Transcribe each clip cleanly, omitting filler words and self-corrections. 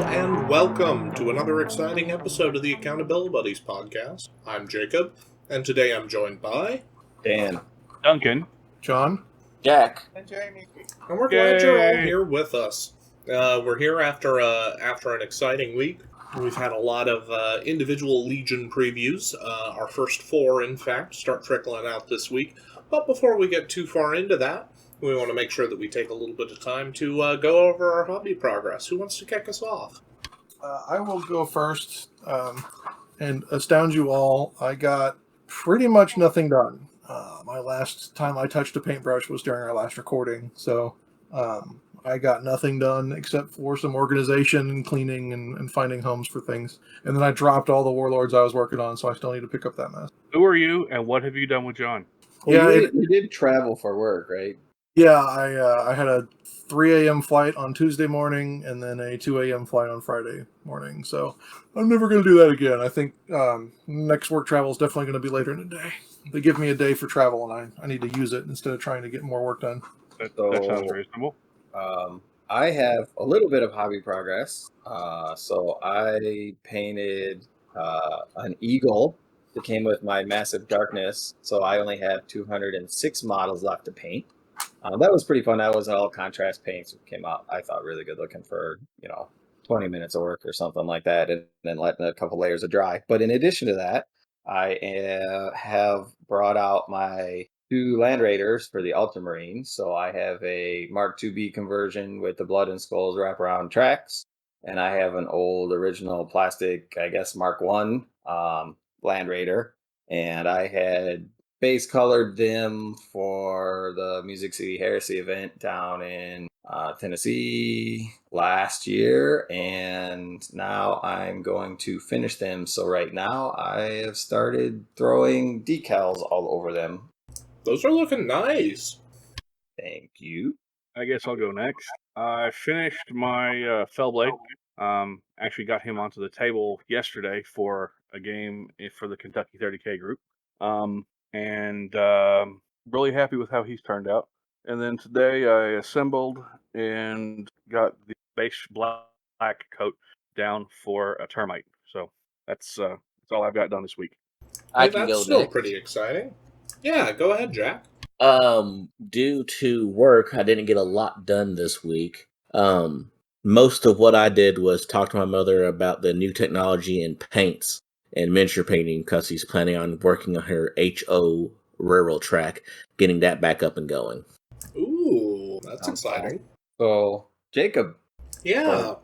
and welcome to another exciting episode of the Accountability Buddies podcast. I'm Jacob, and today I'm joined by Dan, Duncan, John, Jack, and Jamie. And we're glad you're all Yay. here with us. We're here after an exciting week. We've had a lot of individual Legion previews. Our first 4, in fact, start trickling out this week. But before we get too far into that, we want to make sure that we take a little bit of time to go over our hobby progress. Who wants to kick us off? I will go first and astound you all. I got pretty much nothing done. My last time I touched a paintbrush was during our last recording, so I got nothing done except for some organization and cleaning and finding homes for things. And then I dropped all the warlords I was working on, so I still need to pick up that mess. who are you and what have you done with John? Well, Yeah, you did travel for work, right? Yeah, I had a 3 a.m. flight on Tuesday morning and then a 2 a.m. flight on Friday morning. So I'm never going to do that again. I think next work travel is definitely going to be later in the day. They give me a day for travel, and I need to use it instead of trying to get more work done. That So- sounds reasonable. I have a little bit of hobby progress. So I painted an eagle that came with my Massive Darkness. So I only have 206 models left to paint. That was pretty fun. That was all contrast paints. It came out, I thought, really good looking for, 20 minutes of work or something like that, and then letting a couple layers of dry. But in addition to that, I have brought out my 2 Land Raiders for the Ultramarine. So I have a Mark IIB conversion with the Blood and Skulls wraparound tracks, and I have an old original plastic, I guess, Mark I Land Raider, and I had base colored them for the Music City Heresy event down in Tennessee last year, and now I'm going to finish them. So right now I have started throwing decals all over them. Those are looking nice. Thank you. I guess I'll go next. I finished my Fellblade. Actually got him onto the table yesterday for a game for the Kentucky 30K group. And really happy with how he's turned out. And then today I assembled and got the base black coat down for a termite. So that's all I've got done this week. I Hey, can that's go still next. pretty exciting. Yeah, go ahead, Jack. Due to work, I didn't get a lot done this week. Most of what I did was talk to my mother about the new technology in paints and miniature painting because he's planning on working on her HO railroad track, getting that back up and going. Ooh, that's Sounds exciting. So Jacob, Yeah,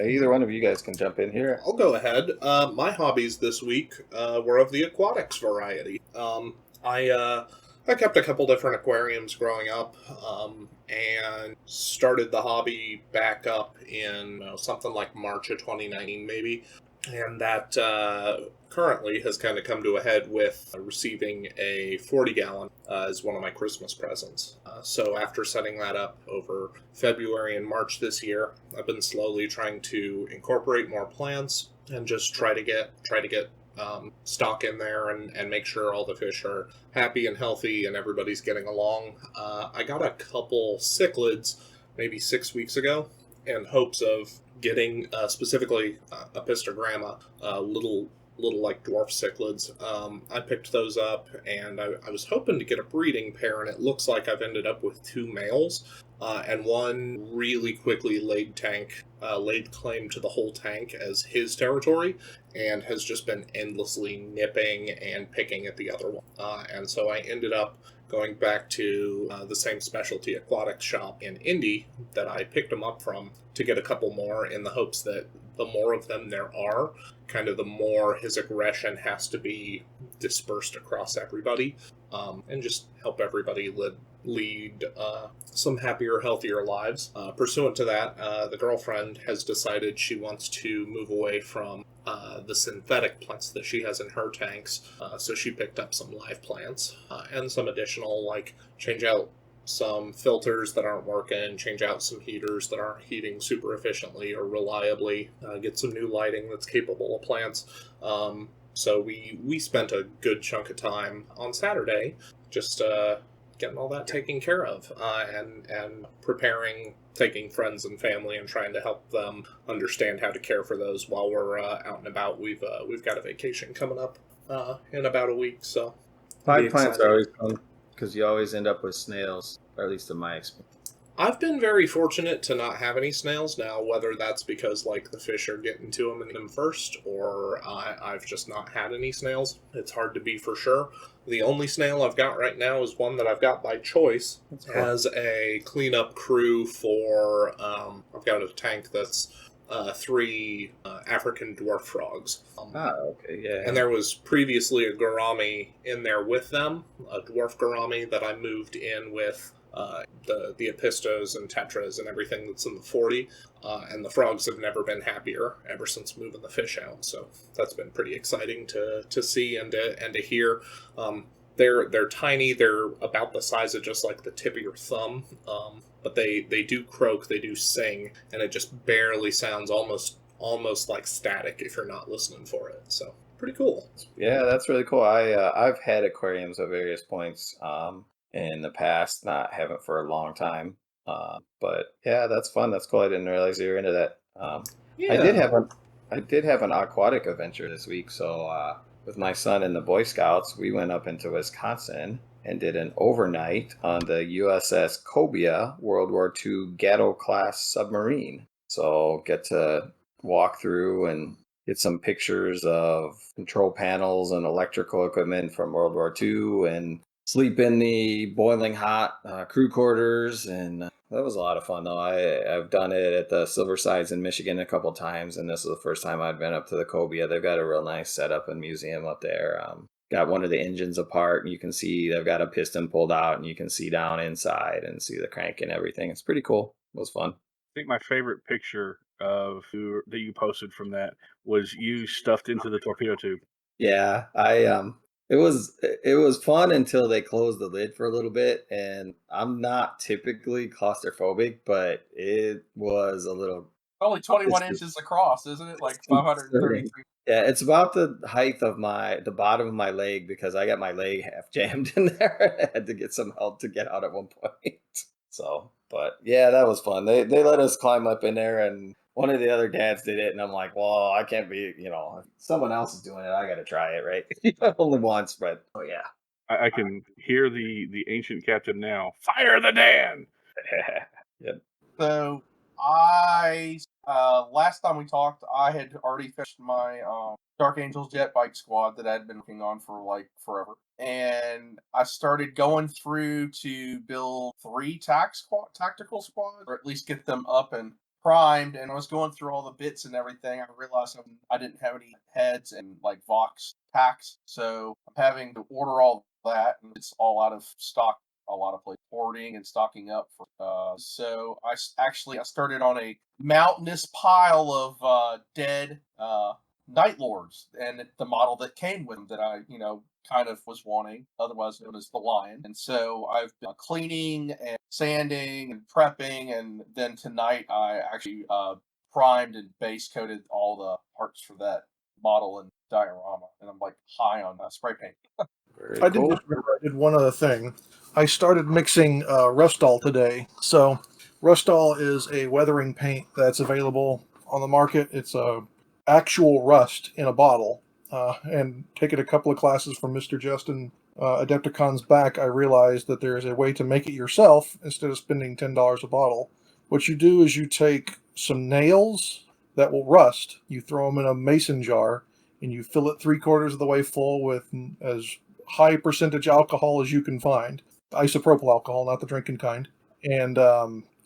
either one of you guys can jump in here. I'll go ahead. My hobbies this week were of the aquatics variety. I kept a couple different aquariums growing up, and started the hobby back up in something like March of 2019, maybe. And that currently has kind of come to a head with receiving a 40-gallon as one of my Christmas presents. So after setting that up over February and March this year, I've been slowly trying to incorporate more plants and just try to get stock in there and make sure all the fish are happy and healthy and everybody's getting along. I got a couple cichlids maybe 6 weeks ago in hopes of getting specifically Apistogramma, little like dwarf cichlids. I picked those up, and I was hoping to get a breeding pair, and it looks like I've ended up with 2 males, and one really quickly laid claim to the whole tank as his territory, and has just been endlessly nipping and picking at the other one. And so I ended up going back to the same specialty aquatics shop in Indy that I picked them up from to get a couple more, in the hopes that the more of them there are, kind of the more his aggression has to be dispersed across everybody, and just help everybody lead some happier, healthier lives. Pursuant to that, the girlfriend has decided she wants to move away from the synthetic plants that she has in her tanks, so she picked up some live plants and some additional, like, change out some filters that aren't working, change out some heaters that aren't heating super efficiently or reliably, get some new lighting that's capable of plants. So we spent a good chunk of time on Saturday just getting all that taken care of, and preparing, taking friends and family and trying to help them understand how to care for those while we're out and about. We've got a vacation coming up in about a week, so Pine plants are always fun because you always end up with snails, or at least in my experience. I've been very fortunate to not have any snails now, whether that's because like the fish are getting to them and eating them first, or I've just not had any snails. It's hard to be for sure. The only snail I've got right now is one that I've got by choice. Cool. As a cleanup crew for, I've got a tank that's 3 African dwarf frogs. Okay, yeah. And there was previously a gourami in there with them, a dwarf gourami that I moved in with the epistos and tetras and everything that's in the 40, and the frogs have never been happier ever since moving the fish out. So that's been pretty exciting to see and to hear. They're tiny. They're about the size of just like the tip of your thumb, but they do croak, they do sing, and it just barely sounds almost like static if you're not listening for it. So pretty cool. Yeah, that's really cool. I've had aquariums at various points in the past, not haven't for a long time. But yeah, that's fun. That's cool. I didn't realize you were into that. Yeah. I did have an aquatic adventure this week. So with my son and the Boy Scouts, we went up into Wisconsin and did an overnight on the USS Cobia World War II Gatto class submarine. So get to walk through and get some pictures of control panels and electrical equipment from World War II and sleep in the boiling hot crew quarters, and that was a lot of fun though. I've done it at the Silversides in Michigan a couple times, and this is the first time I've been up to the Cobia. They've got a real nice setup and museum up there. Got one of the engines apart, and you can see they've got a piston pulled out, and you can see down inside and see the crank and everything. It's pretty cool. It was fun. I think my favorite picture that you posted from that was you stuffed into the torpedo tube. Yeah, it was fun until they closed the lid for a little bit, and I'm not typically claustrophobic, but it was a little. Only 21 inches across, isn't it? Like 533. Yeah, it's about the height of the bottom of my leg because I got my leg half jammed in there. I had to get some help to get out at one point. So, but yeah, that was fun. They let us climb up in there, and one of the other dads did it, and I'm like, well, I can't be, if someone else is doing it, I got to try it, right? Only once, but oh yeah. I can hear the ancient captain now. Fire the Dan! Yep. So I last time we talked, I had already finished my Dark Angels Jet Bike Squad that I'd been working on for like forever, and I started going through to build 3 tactical squads, or at least get them up and primed. And I was going through all the bits and everything. I realized I didn't have any heads and like Vox packs, so I'm having to order all that, and it's all out of stock. A lot of places hoarding and stocking up for. So I started on a mountainous pile of dead Night Lords, and the model that came with them that I kind of was wanting, otherwise known as the Lion. And so I've been cleaning and sanding and prepping, and then tonight I actually primed and base coated all the parts for that model and diorama, and I'm like high on spray paint. I did just remember I did one other thing. I started mixing Rustall today. So Rustall is a weathering paint that's available on the market. It's actual rust in a bottle. And taking a couple of classes from Mr. Justin Adepticon's back, I realized that there is a way to make it yourself instead of spending $10 a bottle. What you do is you take some nails that will rust, you throw them in a mason jar, and you fill it 3/4 of the way full with as high percentage alcohol as you can find. Isopropyl alcohol, not the drinking kind. And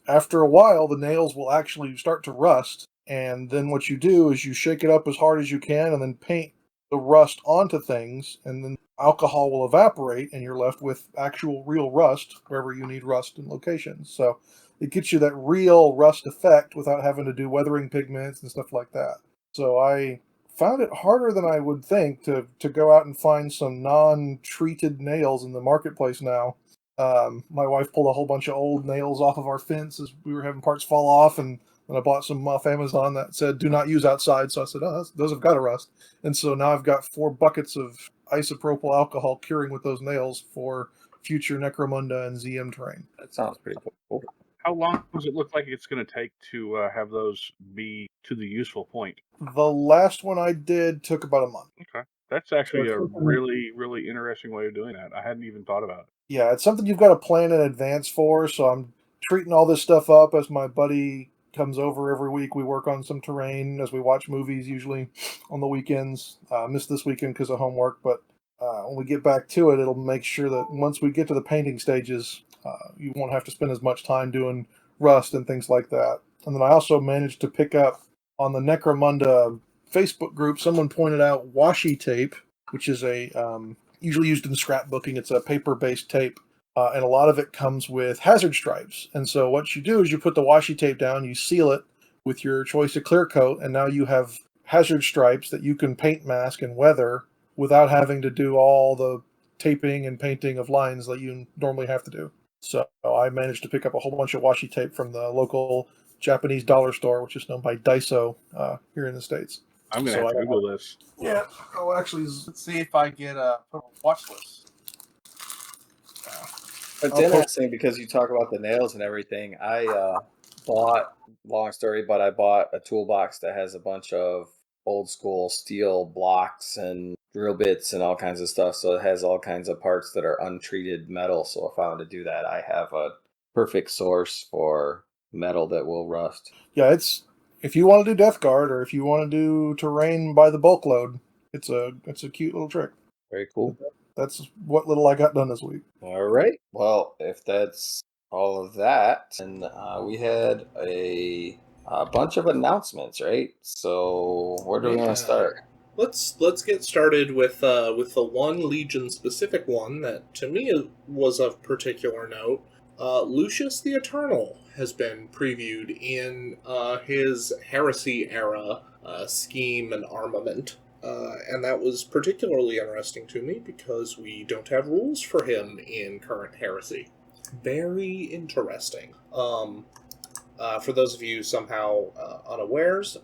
after a while, the nails will actually start to rust. And then what you do is you shake it up as hard as you can and then paint the rust onto things. And then alcohol will evaporate and you're left with actual real rust wherever you need rust in locations. So it gets you that real rust effect without having to do weathering pigments and stuff like that. So I found it harder than I would think to go out and find some non-treated nails in the marketplace now. My wife pulled a whole bunch of old nails off of our fence as we were having parts fall off, and I bought some off Amazon that said do not use outside. So I said, oh, those have got to rust. And so now I've got 4 buckets of isopropyl alcohol curing with those nails for future Necromunda and ZM terrain. That sounds pretty cool. How long does it look like it's going to take to have those be to the useful point? The last one I did took about a month. Okay. That's actually So a it's something- really, really interesting way of doing that. I hadn't even thought about it. Yeah, it's something you've got to plan in advance for. So I'm treating all this stuff up as my buddy comes over every week. We work on some terrain as we watch movies, usually on the weekends. Missed this weekend because of homework, but when we get back to it, it'll make sure that once we get to the painting stages, you won't have to spend as much time doing rust and things like that. And then I also managed to pick up on the Necromunda Facebook group. Someone pointed out washi tape, which is a usually used in scrapbooking. It's a paper-based tape, and a lot of it comes with hazard stripes. And so what you do is you put the washi tape down, you seal it with your choice of clear coat, and now you have hazard stripes that you can paint mask and weather without having to do all the taping and painting of lines that you normally have to do. So I managed to pick up a whole bunch of washi tape from the local Japanese dollar store, which is known by Daiso here in the States. I'm going to have to Google this. Yeah. Oh, actually, Let's see if I get put on a watch list. It's I'll interesting because you talk about the nails and everything. I bought, long story, but I bought a toolbox that has a bunch of old school steel blocks and drill bits and all kinds of stuff. So it has all kinds of parts that are untreated metal. So if I want to do that, I have a perfect source for metal that will rust. Yeah, it's if you want to do Death Guard or if you want to do terrain by the bulk load, it's a cute little trick. Very cool. That's what little I got done this week. All right. Well, if that's all of that, and we had a bunch of announcements, right? So where do we want to start? Let's get started with the one Legion specific one that to me was of particular note. Lucius the Eternal has been previewed in his Heresy era scheme and armament. And that was particularly interesting to me because we don't have rules for him in current Heresy. Very interesting. For those of you somehow unawares,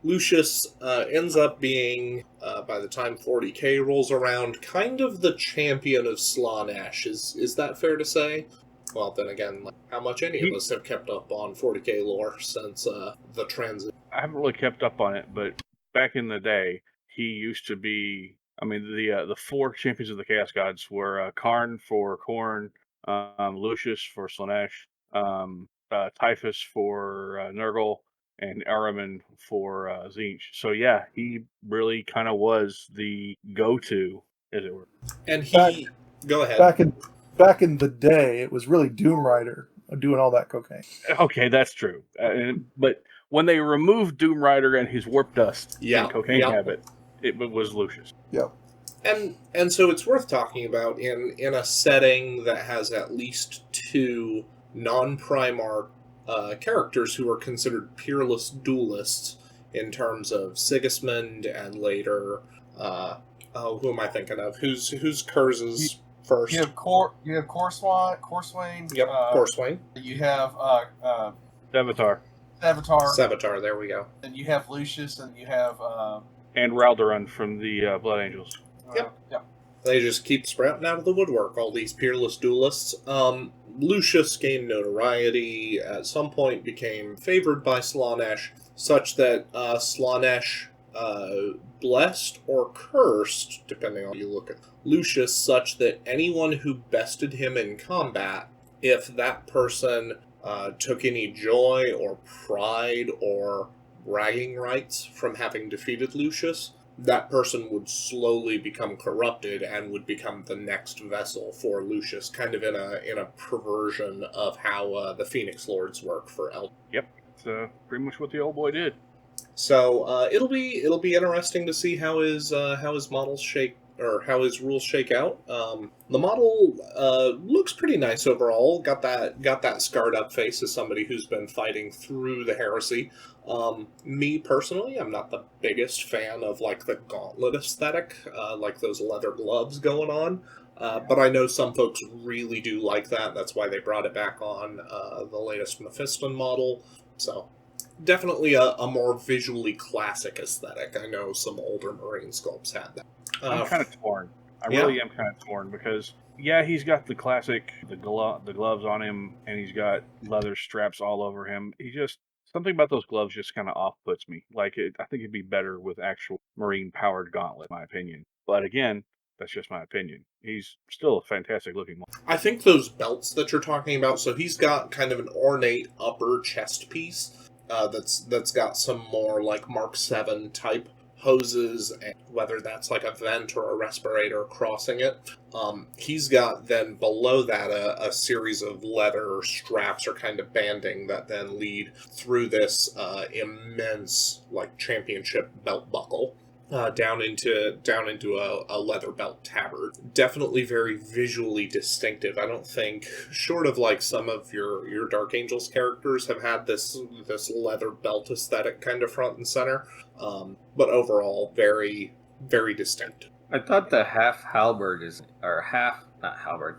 Lucius ends up being, by the time 40k rolls around, kind of the champion of Slaanesh. Is that fair to say? Well, then again, how much any of us have kept up on 40k lore since the transit? I haven't really kept up on it, but back in the day, he used to be. I mean, the four champions of the Chaos Gods were Karn for Khorne, Lucius for Slaanesh, Typhus for Nurgle, and Araman for Tzeentch. So yeah, he really kind of was the go-to, as it were. And he... Go ahead. Back in the day, it was really Doom Rider doing all that cocaine. Okay, that's true. But when they removed Doom Rider and his warp dust and cocaine habit, it was Lucius. Yep. And so it's worth talking about in a setting that has at least two non-Primarch characters who are considered peerless duelists in terms of Sigismund and later who am I thinking of? Who's Kurz's first? You have Corswain. Yep, Corswain. You have Sevatar. Sevatar, there we go. And you have Lucius, and you have and Raldoran from the Blood Angels. Yep. They just keep sprouting out of the woodwork, all these peerless duelists. Lucius gained notoriety, at some point became favored by Slaanesh, such that Slaanesh blessed or cursed, depending on how you look at Lucius, such that anyone who bested him in combat, if that person took any joy or pride or bragging rights from having defeated Lucius, that person would slowly become corrupted and would become the next vessel for Lucius, kind of in a perversion of how the Phoenix Lords work for El. Yep, it's pretty much what the old boy did. So it'll be interesting to see how his models shake, or how his rules shake out. The model looks pretty nice overall. Got that scarred up face as somebody who's been fighting through the heresy. Me personally, I'm not the biggest fan of like the gauntlet aesthetic, like those leather gloves going on. But I know some folks really do like that. That's why they brought it back on the latest Mephiston model. So definitely a more visually classic aesthetic. I know some older Marine sculpts had that. I'm kind of torn. I Yeah. really am kind of torn because, yeah, he's got the classic, the gloves on him, and he's got leather straps all over him. Something about those gloves just kind of off-puts me. I think it'd be better with actual marine-powered gauntlet, in my opinion. But again, that's just my opinion. He's still a fantastic looking one. I think those belts that you're talking about, so he's got kind of an ornate upper chest piece that's got some more like Mark 7 type hoses, and whether that's like a vent or a respirator crossing it. He's got then below that a series of leather straps or kind of banding that then lead through this immense like championship belt buckle. Down into a leather belt tabard. Definitely very visually distinctive. I don't think, short of like some of your Dark Angels characters have had this leather belt aesthetic kind of front and center, but overall very very distinct. I thought the half halberd not halberd,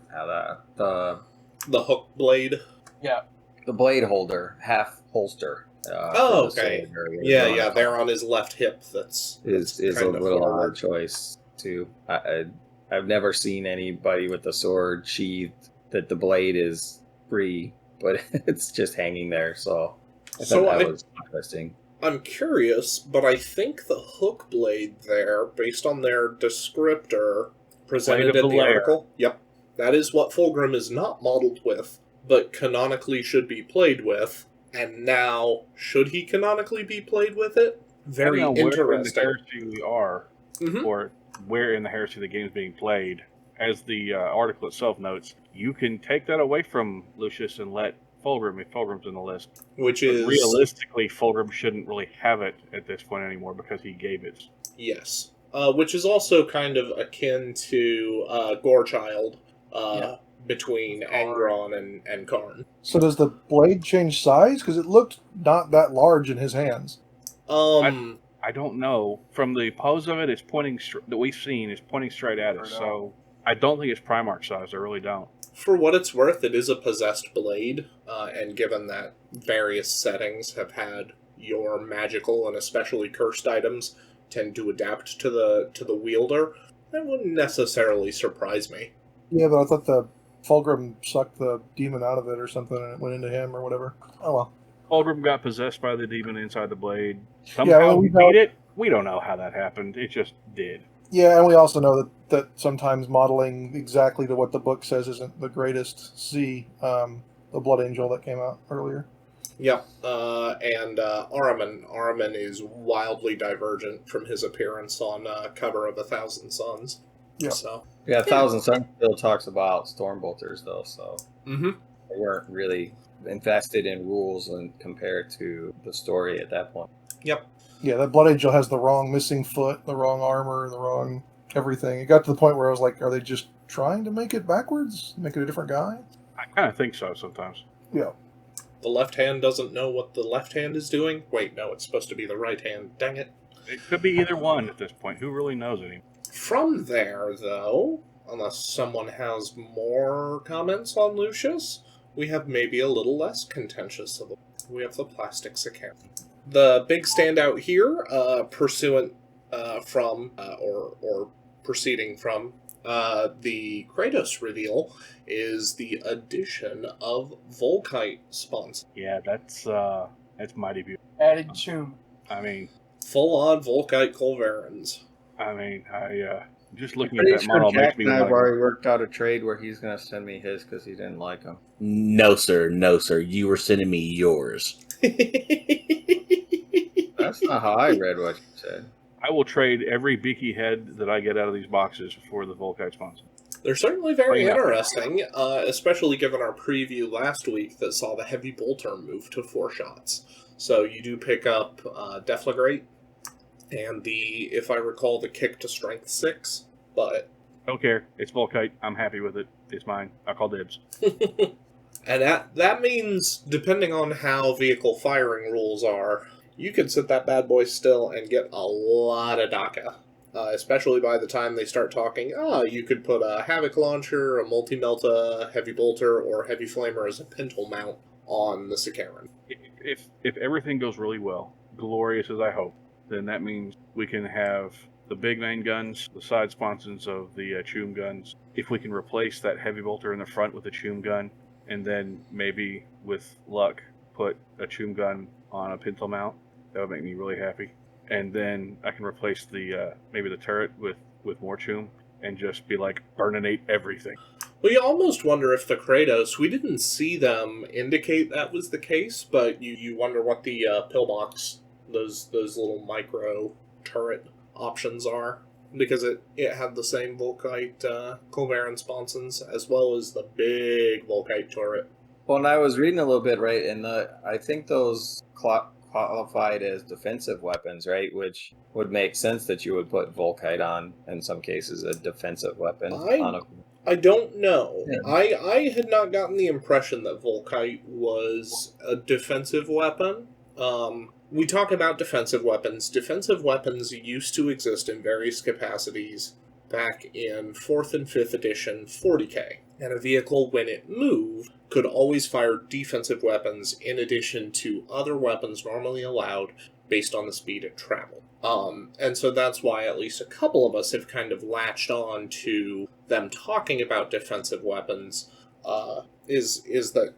The hook blade. Yeah. the blade holder, half holster. Oh, for the okay. sword or whatever Yeah, you wanna yeah. call There it. on his left hip. That's is a kind of little forward. odd choice too. I've never seen anybody with a sword sheathed that the blade is free, but it's just hanging there. So I So thought that was interesting. I'm curious, but I think the hook blade there, based on their descriptor presented Blade of in the the lair. article, yep, that is what Fulgrim is not modeled with, but canonically should be played with. And now, should he canonically be played with it? Very Depending on where in the interesting. heresy we are, Mhm. or where in the heresy the game's being played, as the article itself notes, you can take that away from Lucius and let Fulgrim if Fulgrim's in the list. Which But is realistically, Fulgrim shouldn't really have it at this point anymore because he gave it. yes, which is also kind of akin to Gorechild Yeah. between Karn. Angron and Karn. So does the blade change size? Because it looked not that large in his hands. I don't know. From the pose of it, it's pointing that we've seen is pointing straight at us. So I don't think it's Primarch size. I really don't. For what it's worth, it is a possessed blade, and given that various settings have had your magical and especially cursed items tend to adapt to the wielder, that wouldn't necessarily surprise me. Yeah, but I thought the Fulgrim sucked the demon out of it or something, and it went into him or whatever. Oh well. Fulgrim got possessed by the demon inside the blade. Yeah, Somehow well, we we know- beat it. We don't know how that happened. It just did. Yeah, and we also know that sometimes modeling exactly to what the book says isn't the greatest. See the Blood Angel that came out earlier. Yep, and Ahriman. Ahriman is wildly divergent from his appearance on cover of 1,000 Suns. Yeah. So. Yeah, Thousand Suns still talks about Stormbolters though, so Mm-hmm. they weren't really invested in rules and compared to the story at that point. Yep. Yeah, that Blood Angel has the wrong missing foot, the wrong armor, the wrong everything. It got to the point where I was like, are they just trying to make it backwards? Make it a different guy? I kind of think so sometimes. Yeah. The left hand doesn't know what the left hand is doing. Wait, no, it's supposed to be the right hand. Dang it. It could be either one at this point. Who really knows anymore? From there, though, unless someone has more comments on Lucius, we have maybe a little less contentious of them. We have the plastics account. The big standout here, pursuant from, or proceeding from, the Kratos reveal, is the addition of Volkite spawns. Yeah, that's mighty beautiful. Added tune. I mean, Full-on Volkite Culverins. I just looking at Pretty that sure model Jack makes me and I want have to. already worked out a trade where he's going to send me his because he didn't like him. No, sir. No, sir. You were sending me yours. That's not how I read what you said. I will trade every beaky head that I get out of these boxes for the Volkite spawns. They're certainly very Yeah. interesting, especially given our preview last week that saw the heavy bolter move to 4 shots. So you do pick up Deflagrate and if I recall, the kick to strength 6, but... Don't care. It's Volkite. I'm happy with it. It's mine. I call dibs. And that means, depending on how vehicle firing rules are, you could sit that bad boy still and get a lot of DACA. Especially by the time they start talking, you could put a Havoc Launcher, a Multi-Melta, Heavy Bolter, or Heavy Flamer as a pintle mount on the Sicaran. If everything goes really well, glorious as I hope, then that means we can have the big main guns, the side sponsons of the Choom guns. If we can replace that heavy bolter in the front with a Choom gun, and then maybe with luck put a Choom gun on a pintle mount, that would make me really happy. And then I can replace the maybe the turret with more Choom and just be like burninate everything. Well, you almost wonder if the Kratos, we didn't see them indicate that was the case, but you wonder what the pillbox, those little micro turret options are, because it had the same Volkite Culverin sponsons as well as the big Volkite turret. Well, and I was reading a little bit, right, and I think those qualified as defensive weapons, right, which would make sense that you would put Volkite on, in some cases, a defensive weapon. I don't know. Yeah. I had not gotten the impression that Volkite was a defensive weapon. We talk about defensive weapons. Defensive weapons used to exist in various capacities back in 4th and 5th edition 40k. And a vehicle, when it moved, could always fire defensive weapons in addition to other weapons normally allowed based on the speed it traveled. And so that's why at least a couple of us have kind of latched on to them talking about defensive weapons, is that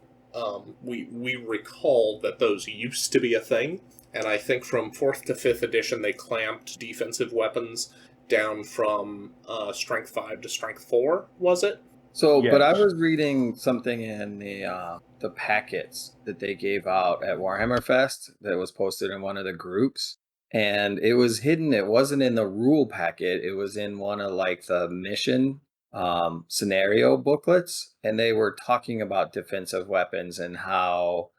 we recall that those used to be a thing, and I think from 4th to 5th edition they clamped defensive weapons down from Strength 5 to Strength 4, was it? So, Yes. But I was reading something in the packets that they gave out at Warhammer Fest that was posted in one of the groups, and it was hidden. It wasn't in the rule packet. It was in one of like the mission scenario booklets, and they were talking about defensive weapons and how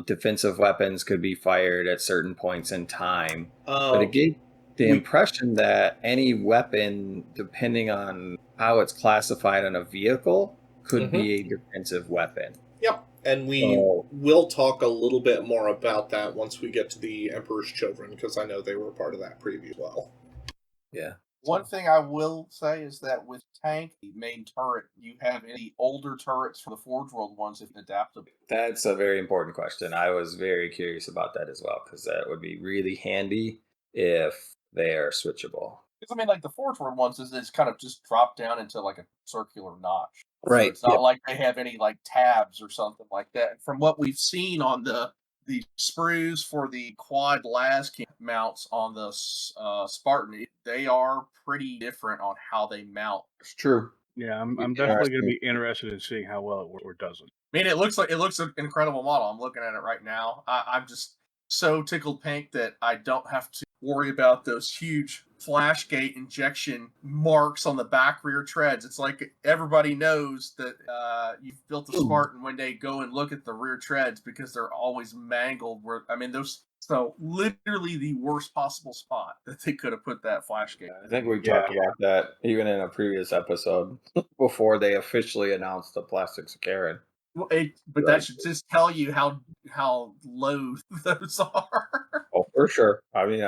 defensive weapons could be fired at certain points in time. But it gave the impression that any weapon, depending on how it's classified on a vehicle, could be a defensive weapon. Yep, and we will talk a little bit more about that once we get to the Emperor's Children, because I know they were part of that preview as well. Yeah. One thing I will say is that with tank, the main turret, you have any older turrets for the Forge World ones if adaptable. That's a very important question. I was very curious about that as well, because that would be really handy if they are switchable. Because I mean, like the Forge World ones is kind of just drop down into like a circular notch. Right. So it's not like they have any like tabs or something like that. And from what we've seen on the sprues for the quad Laskin mounts on the Spartan, they are pretty different on how they mount. It's true. Yeah, I'm definitely going to be interested in seeing how well it works or doesn't. I mean, it looks an incredible model. I'm looking at it right now. I'm just so tickled pink that I don't have to worry about those huge flashgate injection marks on the back rear treads. It's like everybody knows that you've built a Spartan when they go and look at the rear treads because they're always mangled. So literally the worst possible spot that they could have put that flashgate. I think we talked about that even in a previous episode before they officially announced the plastic Sakaran. But that should just tell you how low those are. Oh, for sure. I mean,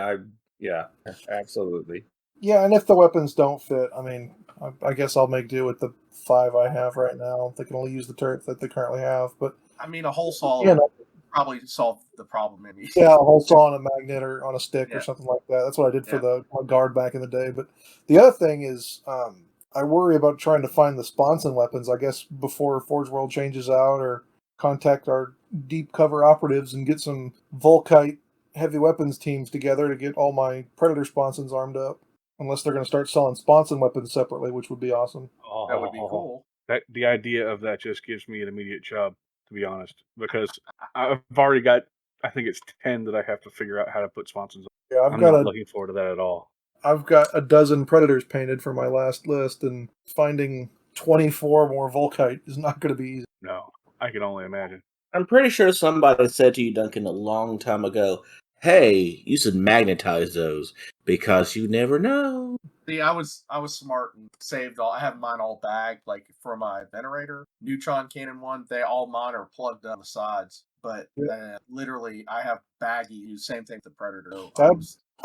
yeah, absolutely. Yeah, and if the weapons don't fit, I mean, I guess I'll make do with the 5 I have right now. They can only use the turrets that they currently have, but I mean, a whole saw probably solve the problem, maybe. Yeah, a whole saw on a magnet or on a stick or something like that. That's what I did for my guard back in the day. But the other thing is, I worry about trying to find the sponson weapons, I guess, before Forge World changes out, or contact our deep cover operatives and get some Volkite heavy weapons teams together to get all my Predator sponsons armed up. Unless they're going to start selling sponson weapons separately, which would be awesome. That would be cool. The idea of that just gives me an immediate chub, to be honest, because I've already got, I think it's 10 that I have to figure out how to put sponsons on. Yeah, I'm not looking forward to that at all. I've got a dozen Predators painted for my last list, and finding 24 more Volkite is not going to be easy. No, I can only imagine. I'm pretty sure somebody said to you, Duncan, a long time ago, hey, you should magnetize those because you never know. See, I was smart and saved all. I have mine all bagged, like for my Venerator, Neutron Cannon one. Mine are plugged on the sides, but literally I have baggy. Same thing with the Predator.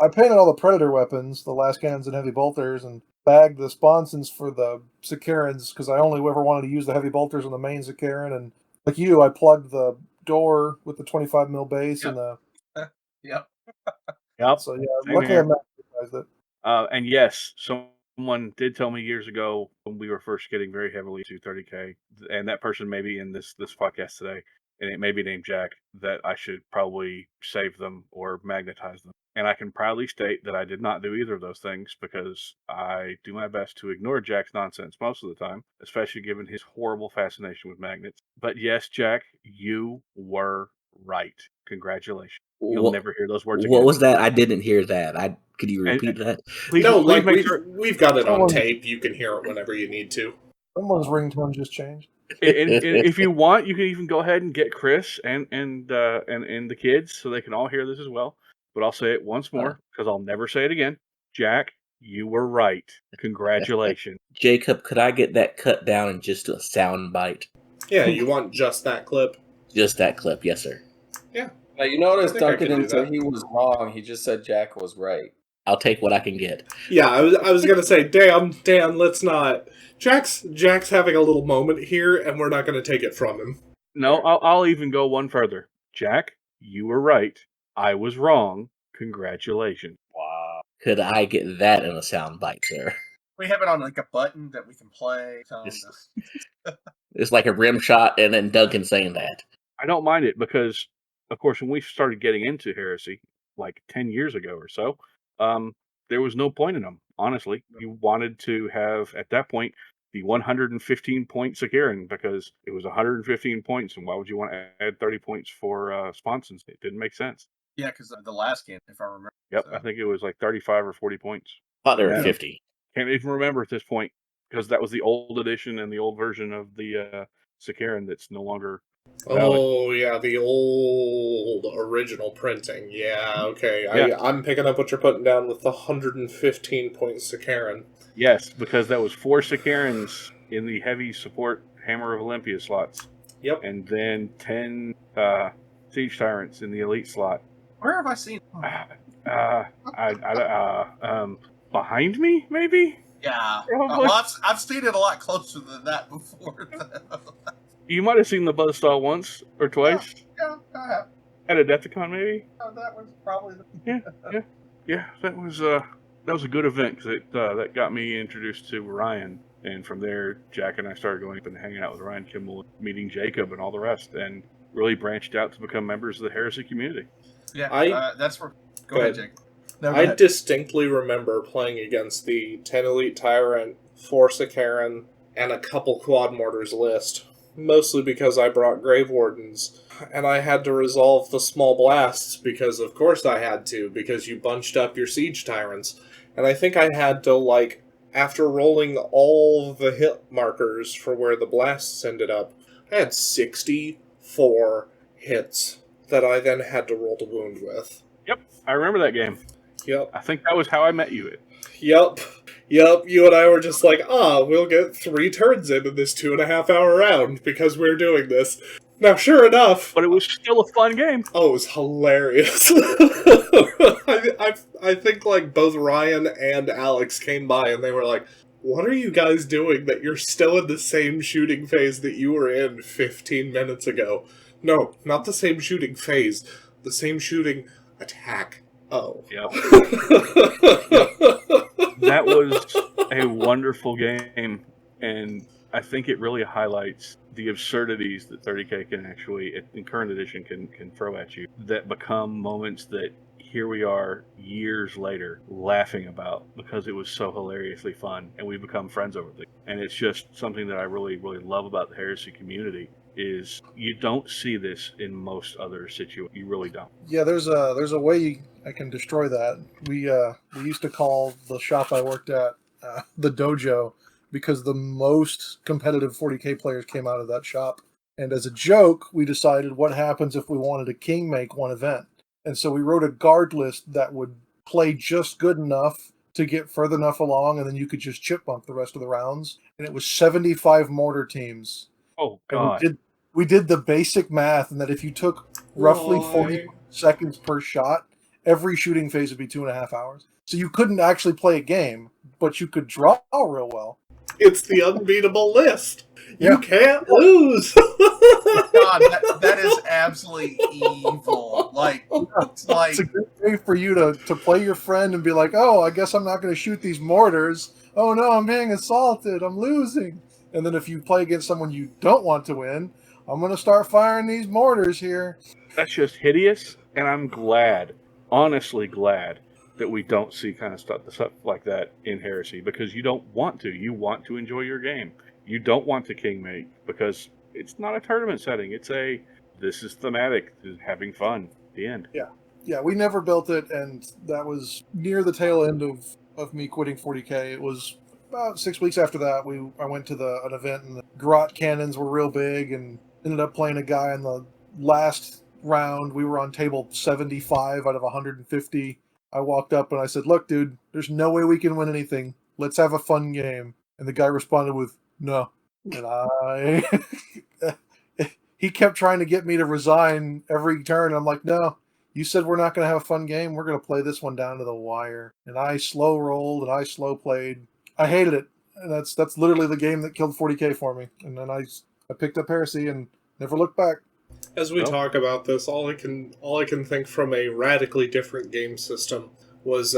I painted all the Predator weapons, the last cannons and heavy bolters, and bagged the sponsons for the Sakarans because I only ever wanted to use the heavy bolters on the main Sakaran. And like you, I plugged the door with the 25 mil base and the. Yep. Yep. So yeah, luckily I magnetized it. And yes, someone did tell me years ago when we were first getting very heavily into 30K, and that person may be in this podcast today, and it may be named Jack, that I should probably save them or magnetize them. And I can proudly state that I did not do either of those things because I do my best to ignore Jack's nonsense most of the time, especially given his horrible fascination with magnets. But yes, Jack, you were right. Congratulations. You'll What, never hear those words what again. was that? I didn't hear that. Could you And repeat that? please, No, please like make sure. we've got it on Someone- tape. You can hear it whenever you need to. Someone's ringtone just changed. And if you want, you can even go ahead and get Chris and the kids so they can all hear this as well. But I'll say it once more because I'll never say it again. Jack, you were right. Congratulations. Jacob, could I get that cut down in just a sound bite? Yeah, you want just that clip? Just that clip, yes, sir. Now, you notice I think I Duncan can do didn't say that. he was wrong. He just said Jack was right. I'll take what I can get. Yeah, I was gonna say, Dan, let's not. Jack's having a little moment here, and we're not gonna take it from him. No, I'll even go one further. Jack, you were right. I was wrong. Congratulations. Wow. Could I get that in a sound bite, sir? We have it on like a button that we can play. It's like a rim shot and then Duncan saying that. I don't mind it because, of course, when we started getting into heresy, like 10 years ago or so, there was no point in them, honestly. You wanted to have, at that point, the 115 point Sakaran because it was 115 points, and why would you want to add 30 points for sponsons? It didn't make sense. Yeah, because the last game, if I remember. Yep, So. I think it was like 35 or 40 points. Thought there were Yeah. 50. Can't even remember at this point because that was the old edition and the old version of the Sakaran that's no longer valid. Oh yeah, the old original printing. Yeah, okay. Yeah. I'm picking up what you're putting down with the 115 point Sakaran. Yes, because that was 4 Sakarans in the heavy support Hammer of Olympia slots. Yep. And then 10 Siege Tyrants in the elite slot. Where have I seen? Behind me, maybe? Yeah, Probably. I've seen it a lot closer than that before. You might have seen the Buzzsaw once or twice. Yeah, I have. At Adepticon, maybe? That was probably the. Yeah, that was a good event because that got me introduced to Ryan, and from there, Jack and I started going up and hanging out with Ryan Kimball, meeting Jacob, and all the rest, and really branched out to become members of the Heresy community. Yeah, that's where. Go ahead, Jake. No, go I ahead. distinctly remember playing against the 10 Elite Tyrant, 4 Sakaran, and a couple Quad Mortars list. Mostly because I brought Grave Wardens, and I had to resolve the small blasts because, of course, I had to, because you bunched up your Siege Tyrants. And I think I had to, after rolling all the hit markers for where the blasts ended up, I had 64 hits that I then had to roll to wound with. Yep, I remember that game. Yep. I think that was how I met you. Yep, you and I were just like, we'll get 3 turns in this 2.5 hour round because we're doing this. Now, sure enough... But it was still a fun game. Oh, it was hilarious. I think, both Ryan and Alex came by and they were like, what are you guys doing that you're still in the same shooting phase that you were in 15 minutes ago? No, not the same shooting phase. The same shooting attack. Oh. Yep. That was a wonderful game, and I think it really highlights the absurdities that 30K can actually, in current edition, can throw at you, that become moments that here we are years later laughing about because it was so hilariously fun, and we become friends over it. And it's just something that I really, really love about the Heresy community is you don't see this in most other situations. You really don't. Yeah, there's a way I can destroy that. We used to call the shop I worked at the dojo because the most competitive 40K players came out of that shop. And as a joke, we decided what happens if we wanted to king make one event. And so we wrote a guard list that would play just good enough to get further enough along, and then you could just chip bump the rest of the rounds. And it was 75 mortar teams. Oh, And God. we did the basic math, and that if you took roughly Why? 40 seconds per shot, every shooting phase would be 2.5 hours. So you couldn't actually play a game, but you could draw real well. It's the unbeatable list. You Yeah. can't lose. God, that is absolutely evil. Like, it's like, It's a great way for you to play your friend and be like, oh, I guess I'm not going to shoot these mortars. Oh no, I'm being assaulted. I'm losing. And then if you play against someone you don't want to win, I'm going to start firing these mortars here. That's just hideous, and I'm glad, honestly glad, that we don't see kind of stuff like that in Heresy, because you don't want to. You want to enjoy your game. You don't want to kingmate, because it's not a tournament setting. It's this is thematic, this is having fun. The end. Yeah, we never built it, and that was near the tail end of me quitting 40K. It was about 6 weeks after that. I went to an event, and the garrote cannons were real big, and ended up playing a guy in the last round. We were on table 75 out of 150. I walked up and I said, "Look, dude, there's no way we can win anything. Let's have a fun game." And the guy responded with, "No." And he kept trying to get me to resign every turn. I'm like, "No. You said we're not going to have a fun game. We're going to play this one down to the wire." And I slow rolled and I slow played. I hated it. And that's literally the game that killed 40K for me. And then I picked up Heresy and never looked back. As we Well. talk about this, all I can think from a radically different game system was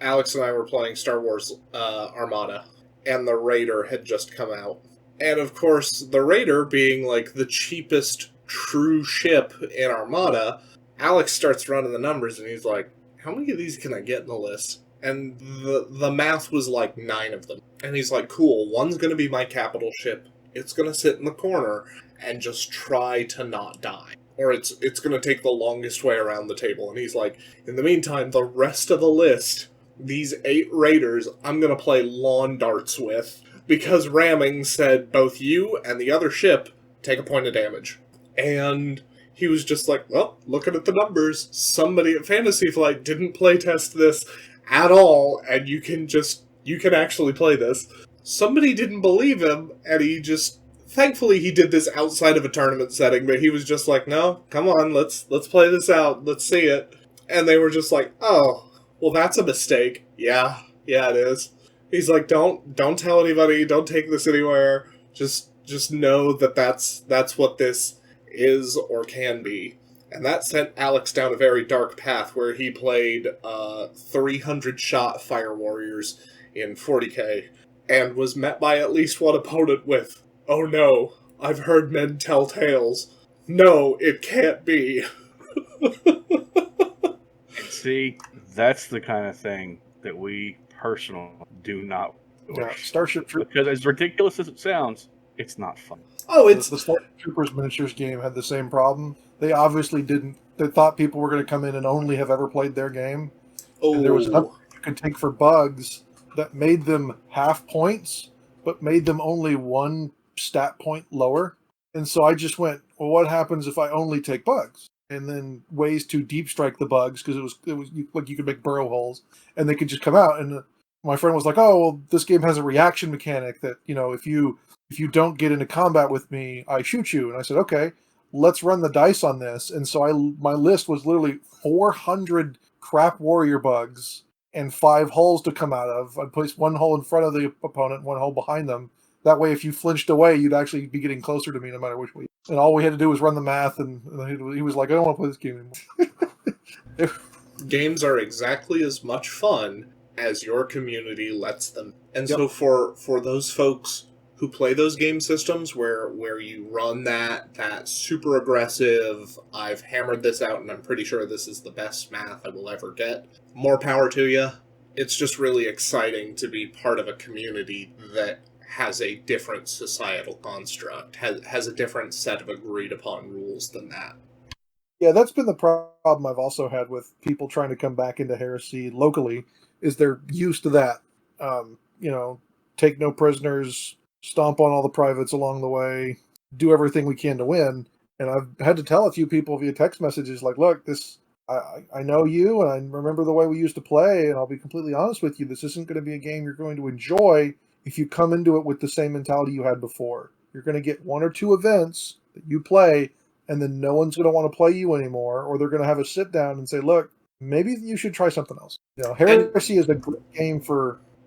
Alex and I were playing Star Wars Armada, and the Raider had just come out. And of course, the Raider being like the cheapest true ship in Armada, Alex starts running the numbers and he's like, how many of these can I get in the list? And the math was like 9 of them. And he's like, cool, one's going to be my capital ship. It's going to sit in the corner and just try to not die. Or it's going to take the longest way around the table. And he's like, in the meantime, the rest of the list, these 8 raiders, I'm going to play lawn darts with. Because ramming said both you and the other ship take a point of damage. And he was just like, well, looking at the numbers, somebody at Fantasy Flight didn't playtest this at all, and you can actually play this. Somebody didn't believe him, and thankfully he did this outside of a tournament setting, but he was just like, no, come on, let's play this out, let's see it. And they were just like, oh, well, that's a mistake. Yeah, it is. He's like, don't tell anybody, don't take this anywhere, just know that's what this is or can be. And that sent Alex down a very dark path where he played 300-shot Fire Warriors in 40K and was met by at least one opponent with, oh no, I've heard men tell tales. No, it can't be. And see, that's the kind of thing that we personally do not Yeah, wish. Starship Troopers. Because as ridiculous as it sounds, it's not fun. Oh, The Starship Troopers miniatures game had the same problem. They obviously didn't. They thought people were going to come in and only have ever played their game. oh, And there was enough you could take for bugs that made them half points, but made them only 1 stat point lower. And so I just went, well, what happens if I only take bugs? And then ways to deep strike the bugs, because it was like you could make burrow holes, and they could just come out. And my friend was like, "Oh, well, this game has a reaction mechanic that if you don't get into combat with me, I shoot you." And I said, "Okay, let's run the dice on this." And so my list was literally 400 crap warrior bugs and 5 holes to come out of. I'd place 1 hole in front of the opponent, 1 hole behind them. That way, if you flinched away, you'd actually be getting closer to me no matter which way. And all we had to do was run the math, and he was like, "I don't want to play this game anymore." games are exactly as much fun as your community lets them. And Yep. so for those folks who play those game systems where you run that super aggressive, I've hammered this out and I'm pretty sure this is the best math I will ever get, more power to you. It's just really exciting to be part of a community that has a different societal construct, has a different set of agreed upon rules than that. Yeah, that's been the problem I've also had with people trying to come back into Heresy locally, is they're used to that. Take no prisoners, stomp on all the privates along the way, do everything we can to win. And I've had to tell a few people via text messages, like, look, I know you, and I remember the way we used to play, and I'll be completely honest with you, this isn't going to be a game you're going to enjoy if you come into it with the same mentality you had before. You're going to get 1 or 2 events that you play, and then no one's going to want to play you anymore, or they're going to have a sit down and say, look, maybe you should try something else. Heresy is a great game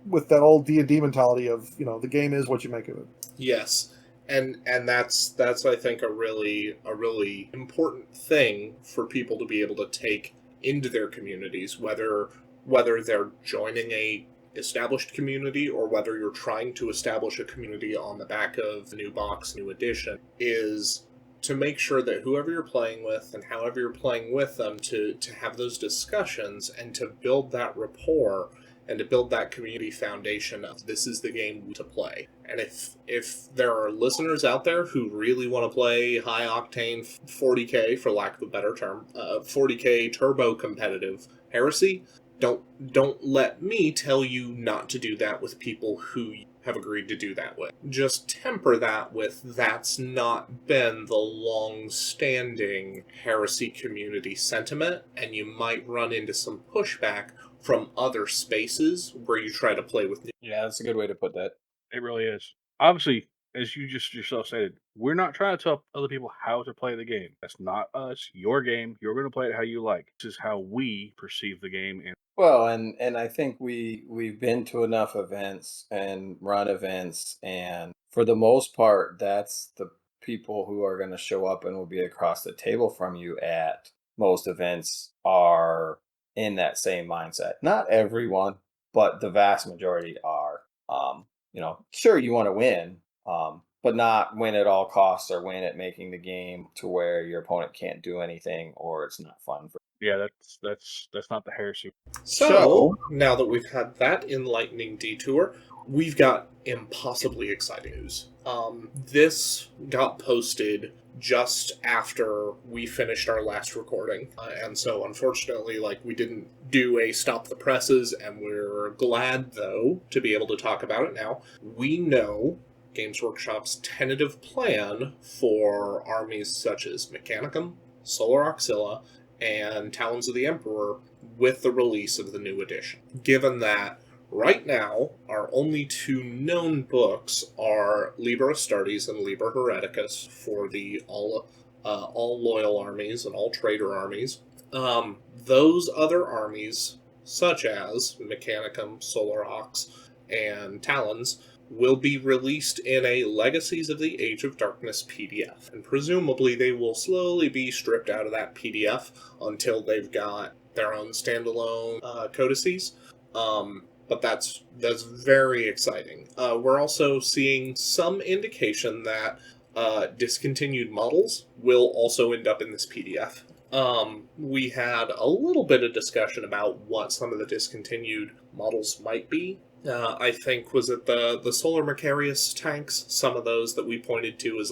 with that old D&D mentality of, the game is what you make of it. Yes. and that's I think a really important thing for people to be able to take into their communities, whether they're joining a established community or whether you're trying to establish a community on the back of a new box, new edition, is to make sure that whoever you're playing with and however you're playing with them, to have those discussions and to build that rapport and to build that community foundation of this is the game to play. And if there are listeners out there who really want to play high octane 40k, for lack of a better term, 40k turbo competitive Heresy, don't let me tell you not to do that with people who have agreed to do that with. Just temper that with that's not been the long-standing Heresy community sentiment, and you might run into some pushback from other spaces where you try to play with new. Yeah, that's a good way to put that. It really is. Obviously, as you just yourself stated, we're not trying to tell other people how to play the game. That's not us. Your game. You're going to play it how you like. This is how we perceive the game. And Well, and I think we've been to enough events and run events, and for the most part, that's the people who are going to show up and will be across the table from you at most events are in that same mindset. Not everyone, but the vast majority are. Sure, you want to win, but not win at all costs or win at making the game to where your opponent can't do anything or it's not fun for. yeah, that's not the heresy. So, now that we've had that enlightening detour, we've got impossibly exciting news. This got posted just after we finished our last recording, and so unfortunately, we didn't do a stop the presses, and we're glad, though, to be able to talk about it now. We know Games Workshop's tentative plan for armies such as Mechanicum, Solar Auxilia, and Talons of the Emperor with the release of the new edition. Given that right now our only two known books are Liber Astartes and Liber Hereticus for the all loyal armies and all traitor armies, those other armies, such as Mechanicum, Solar Ox, and Talons, will be released in a Legacies of the Age of Darkness PDF. And presumably they will slowly be stripped out of that PDF until they've got their own standalone codices. But that's very exciting. We're also seeing some indication that discontinued models will also end up in this PDF. We had a little bit of discussion about what some of the discontinued models might be. I think, was it the Solar Macarius tanks? Some of those that we pointed to as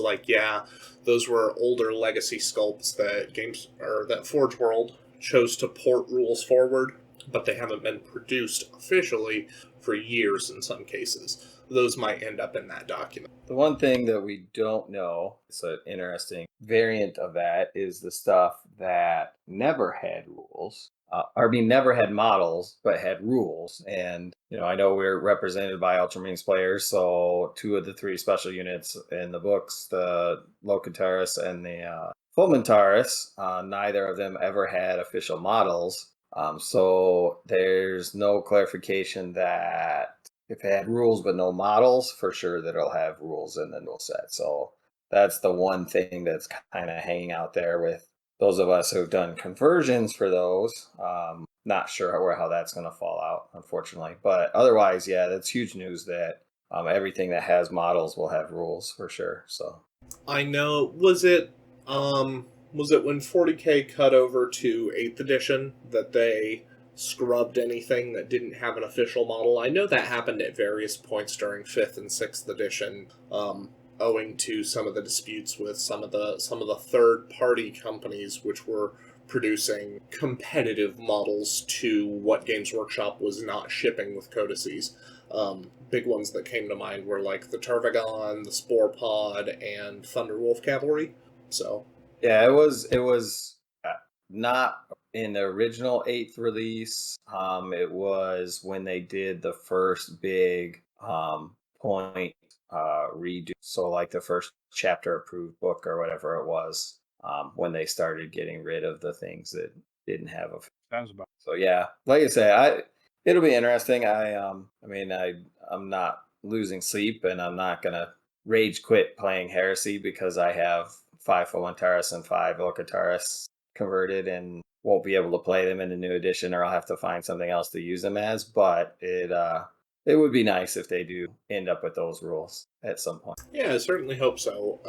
those were older legacy sculpts that Forge World chose to port rules forward, but they haven't been produced officially for years in some cases. Those might end up in that document. The one thing that we don't know, it's an interesting variant of that, is the stuff that never had rules. Never had models, but had rules. And, I know we're represented by Ultramarines players, so 2 of the 3 special units in the books, the Locutarus and the Fulmintarus, neither of them ever had official models. So there's no clarification that if it had rules but no models, for sure that it'll have rules in the rule set. So that's the one thing that's kind of hanging out there with those of us who've done conversions for those. Not sure how that's going to fall out, unfortunately. But otherwise, yeah, that's huge news that everything that has models will have rules for sure. So I know, was it when 40K cut over to 8th edition that they scrubbed anything that didn't have an official model? I know that happened at various points during 5th and 6th edition, owing to some of the disputes with some of the third-party companies which were producing competitive models to what Games Workshop was not shipping with codices. Big ones that came to mind were like the Tervagon, the Spore Pod, and Thunderwolf Cavalry. So yeah, it was not in the original 8th release. It was when they did the first big point redo. So like the first chapter approved book or whatever it was, when they started getting rid of the things that didn't have a. Sounds about. So yeah, like I say, it'll be interesting. I'm not losing sleep, and I'm not gonna rage quit playing Heresy because I have 5 Volantaris and 5 Orcataris converted and won't be able to play them in the new edition, or I'll have to find something else to use them as. But it would be nice if they do end up with those rules at some point. Yeah, I certainly hope so.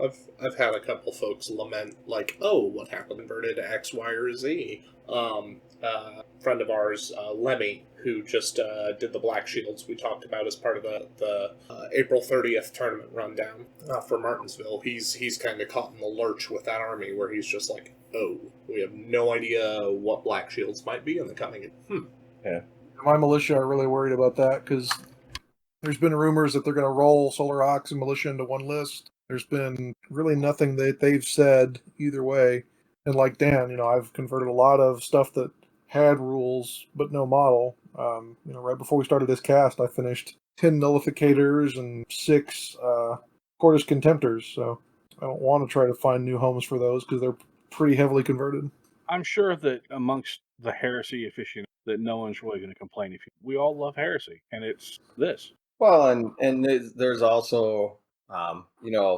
I've had a couple folks lament, like, oh, what happened converted to X, Y, or Z? Friend of ours, Lemmy, who just did the Black Shields we talked about as part of the April 30th tournament rundown for Martinsville. He's kind of caught in the lurch with that army, where he's just like, oh, we have no idea what Black Shields might be in the coming. Yeah. My militia are really worried about that because there's been rumors that they're going to roll Solar Ox and militia into one list. There's been really nothing that they've said either way. And like Dan, I've converted a lot of stuff that had rules but no model. Right before we started this cast, I finished 10 nullificators and 6 Cordis Contemptors. So I don't want to try to find new homes for those because they're pretty heavily converted. I'm sure that amongst the Heresy aficionados, that no one's really going to complain. We all love Heresy, and it's this. Well, and there's also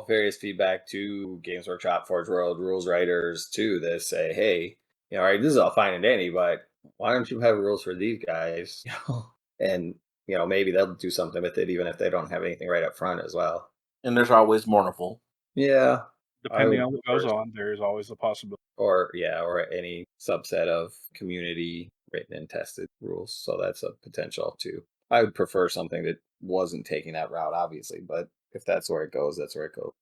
various feedback to Games Workshop, Forge World rules writers too that say, hey, all right, this is all fine and dandy, but why don't you have rules for these guys? And maybe they'll do something with it, even if they don't have anything right up front as well. And there's always mournful. Yeah. Depending on what goes on, there's always a possibility. Or any subset of community written and tested rules. So that's a potential too. I would prefer something that wasn't taking that route, obviously, but if that's where it goes, that's where it goes.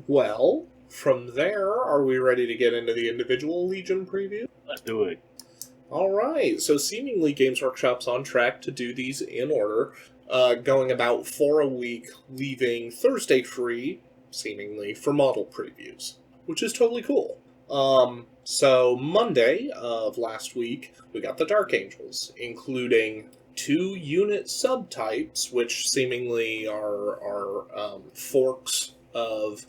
Well, from there, are we ready to get into the individual Legion preview? Let's do it. All right, so seemingly Games Workshop's on track to do these in order, going about 4 a week, leaving Thursday free, seemingly, for model previews, which is totally cool. So Monday of last week, we got the Dark Angels, including 2 unit subtypes, which seemingly are forks of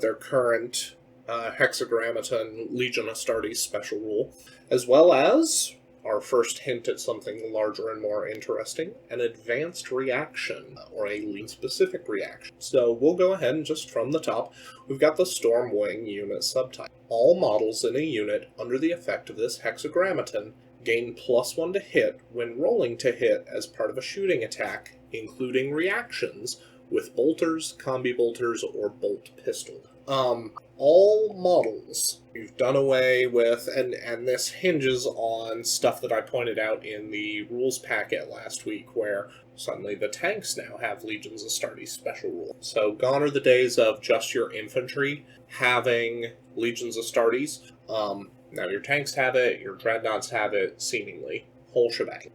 their current Hexagrammaton Legion Astartes special rule, as well as our first hint at something larger and more interesting, an advanced reaction, or a Legion-specific reaction. So we'll go ahead and just from the top, we've got the Stormwing unit subtype. All models in a unit under the effect of this Hexagrammaton gain +1 to hit when rolling to hit as part of a shooting attack, including reactions with bolters, combi bolters, or bolt pistol. All models we've done away with, and this hinges on stuff that I pointed out in the rules packet last week, where suddenly the tanks now have Legions Astartes special rule. So gone are the days of just your infantry having Legions Astartes. Now your tanks have it, your dreadnoughts have it, seemingly. Whole shebang.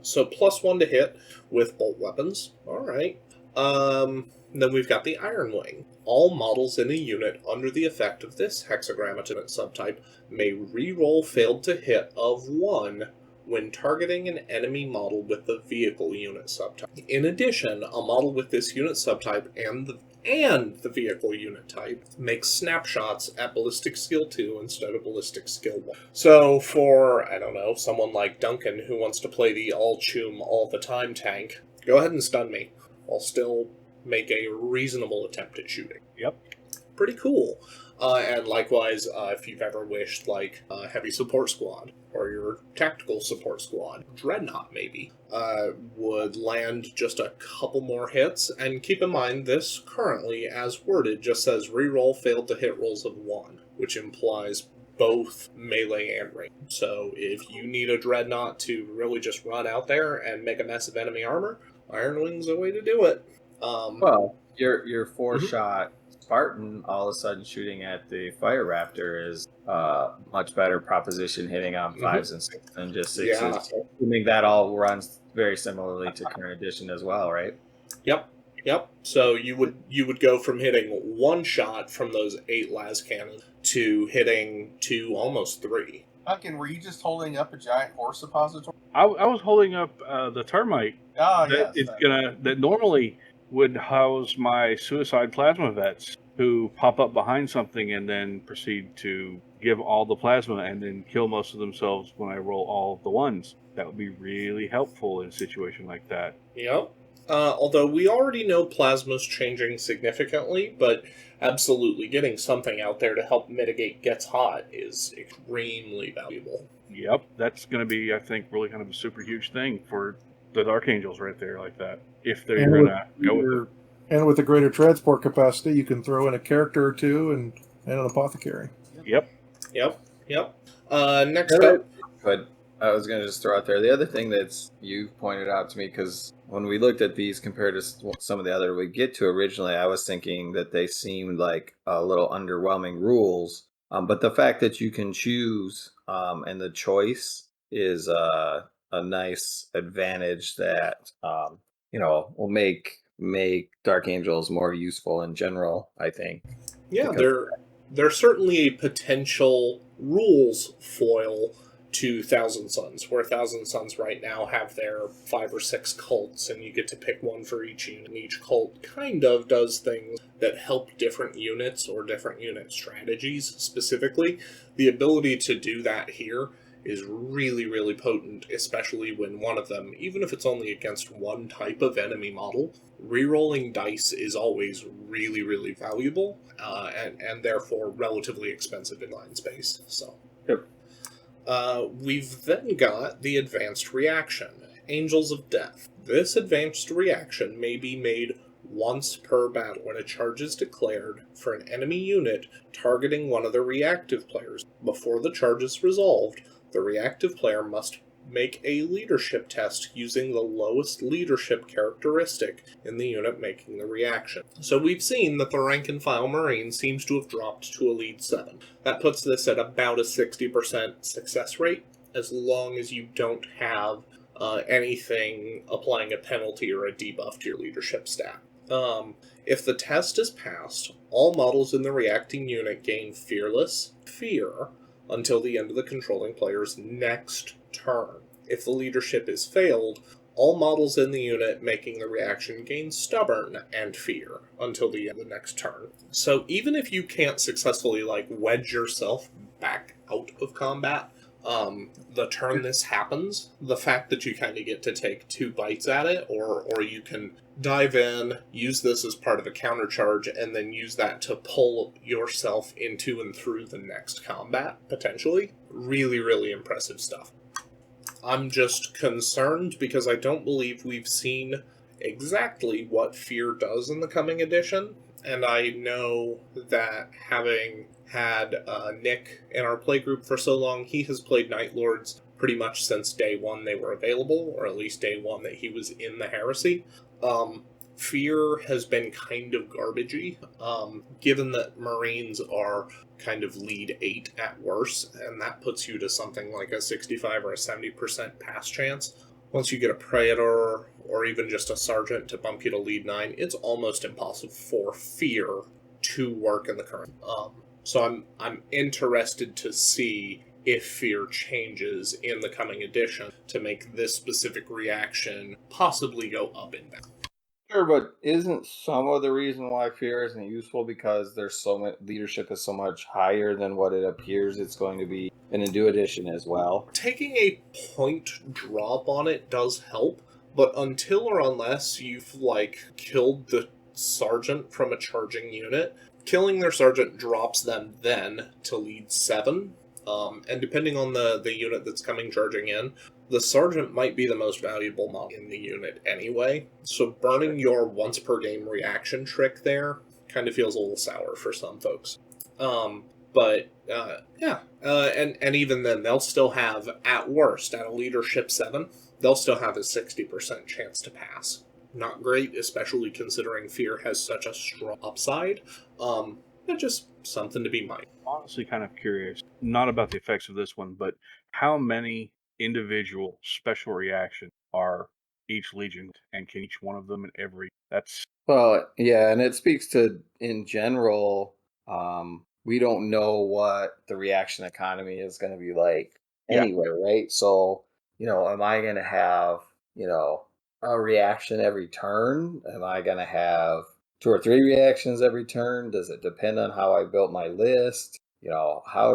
So +1 to hit with bolt weapons. Alright. Then we've got the Iron Wing. All models in a unit under the effect of this Hexagrammaton subtype may re-roll failed to hit of 1 when targeting an enemy model with the vehicle unit subtype. In addition, a model with this unit subtype and the vehicle unit type makes snapshots at ballistic skill 2 instead of ballistic skill 1. So for, I don't know, someone like Duncan who wants to play the all-choom all-the-time tank, go ahead and stun me. I'll still make a reasonable attempt at shooting. Yep. Pretty cool. And likewise, if you've ever wished, like, Heavy Support Squad, or your Tactical Support Squad, Dreadnought maybe, would land just a couple more hits. And keep in mind, this currently, as worded, just says reroll failed to hit rolls of 1, which implies both melee and range. So if you need a Dreadnought to really just run out there and make a mess of enemy armor, Iron Wing's a way to do it. Well, your 4-shot Spartan all of a sudden shooting at the Fire Raptor is a much better proposition hitting on 5s and 6s than just 6s. Yeah. Assuming that all runs very similarly to current edition as well, right? Yep. So you would go from hitting 1 shot from those 8 las cannons to hitting 2, almost 3. Duncan, were you just holding up a giant horse suppository? I was holding up the termite that normally would house my suicide plasma vets who pop up behind something and then proceed to give all the plasma and then kill most of themselves when I roll all of the ones. That would be really helpful in a situation like that. Yep. Although we already know plasma's changing significantly, but absolutely getting something out there to help mitigate gets hot is extremely valuable. Yep, that's going to be, I think, really kind of a super huge thing for the Dark Angels right there, like that. If they're And going with to go with it. and with a greater transport capacity, you can throw in a character or two and an apothecary. Yep. Yep. Next Another- up, But I was going to just throw out there the other thing that's you pointed out to me, because when we looked at these compared to some of the other we get to originally, I was thinking that they seemed like a little underwhelming rules. But the fact that you can choose and the choice is a nice advantage that will make Dark Angels more useful in general, I think. yeah, Because- they're certainly a potential rules foil to Thousand Suns, where Thousand Suns right now have their 5 or 6 cults, and you get to pick one for each unit, and each cult kind of does things that help different units or different unit strategies specifically. The ability to do that here is really, really potent, especially when one of them, even if it's only against one type of enemy model, rerolling dice is always really, really valuable, and therefore relatively expensive in line space. So, Yep. we've then got the advanced reaction, Angels of Death. This advanced reaction may be made once per battle when a charge is declared for an enemy unit targeting one of the reactive players. Before the charge is resolved, the reactive player must make a leadership test using the lowest leadership characteristic in the unit making the reaction. So we've seen that the rank and file Marine seems to have dropped to a lead 7. That puts this at about a 60% success rate, as long as you don't have anything applying a penalty or a debuff to your leadership stat. If the test is passed, all models in the reacting unit gain Fear, until the end of the controlling player's next turn. If the leadership is failed, all models in the unit making the reaction gain Stubborn and Fear until the end of the next turn. So even if you can't successfully wedge yourself back out of combat, the turn this happens, the fact that you kind of get to take 2 bites at it, or you can dive in, use this as part of a counter charge, and then use that to pull yourself into and through the next combat, potentially. Really, really impressive stuff. I'm just concerned because I don't believe we've seen exactly what Fear does in the coming edition, and I know that having had Nick in our playgroup for so long, he has played Night Lords pretty much since day one they were available, or at least day one that he was in the Heresy. Fear has been kind of garbagey, given that Marines are kind of lead 8 at worst, and that puts you to something like a 65 or a 70% pass chance. Once you get a Praetor, or even just a Sergeant to bump you to lead 9, it's almost impossible for Fear to work in the current. So I'm interested to see if Fear changes in the coming edition to make this specific reaction possibly go up in value. Sure, but isn't some of the reason why Fear isn't useful because there's so much leadership is so much higher than what it appears it's going to be in a new edition as well? Taking a point drop on it does help, but until or unless you've killed the sergeant from a charging unit, killing their sergeant drops them then to lead 7. And depending on the unit that's coming charging in, the sergeant might be the most valuable model in the unit anyway. So burning your once per game reaction trick there kind of feels a little sour for some folks. And even then, they'll still have, at worst, at a leadership 7, they'll still have a 60% chance to pass. Not great, especially considering Fear has such a strong upside. But just something to be mindful. Honestly, kind of curious, not about the effects of this one, but how many individual special reactions are each Legion, and can each one of them in every? That's Well, yeah, and it speaks to, in general, we don't know what the reaction economy is going to be like Yeah. anyway, right? So, am I going to have, a reaction every turn? Am I going to have 2 or 3 reactions every turn? Does it depend on how I built my list? How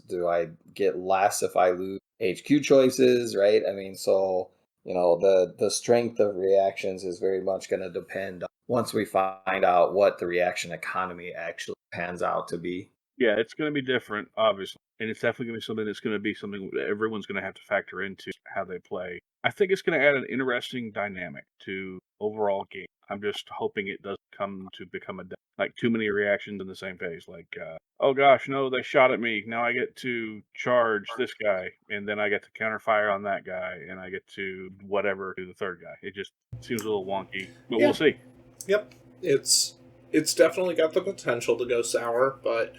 do I get less if I lose HQ choices, right? I mean, so the strength of reactions is very much going to depend on once we find out what the reaction economy actually pans out to be. Yeah, it's going to be different, obviously, and it's definitely going to be something that's going to be something that everyone's going to have to factor into how they play. I think it's going to add an interesting dynamic to overall game. I'm just hoping it doesn't come to become like too many reactions in the same phase. Like, oh gosh, no, they shot at me. Now I get to charge this guy, and then I get to counterfire on that guy, and I get to whatever to the third guy. It just seems a little wonky, but Yeah. we'll see. Yep, it's definitely got the potential to go sour, but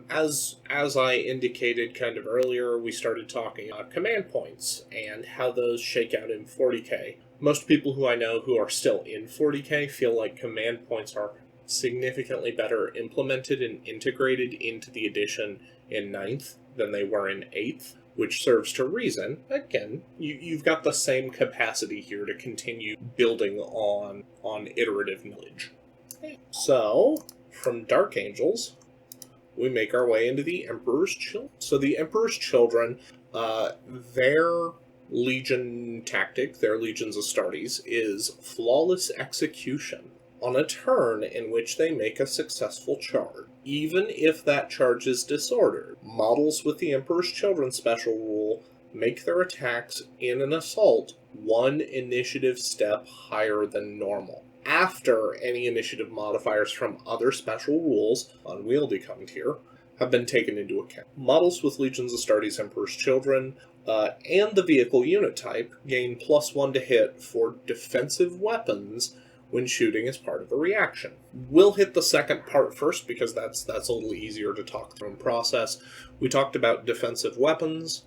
as I indicated kind of earlier, we started talking about command points and how those shake out in 40k. Most people who I know who are still in 40k feel like command points are significantly better implemented and integrated into the edition in 9th than they were in 8th, which serves to reason. Again, you've got the same capacity here to continue building on iterative knowledge. So, from Dark Angels, we make our way into the Emperor's Children. So the Emperor's Children, their Legion tactic, their Legions Astartes, is flawless execution on a turn in which they make a successful charge. Even if that charge is disordered, models with the Emperor's Children special rule make their attacks in an assault one initiative step higher than normal. After any initiative modifiers from other special rules, unwieldy kind here, have been taken into account. Models with Legions Astartes Emperor's Children and the vehicle unit type gain +1 to hit for defensive weapons when shooting as part of a reaction. We'll hit the second part first because that's a little easier to talk through and process. We talked about defensive weapons.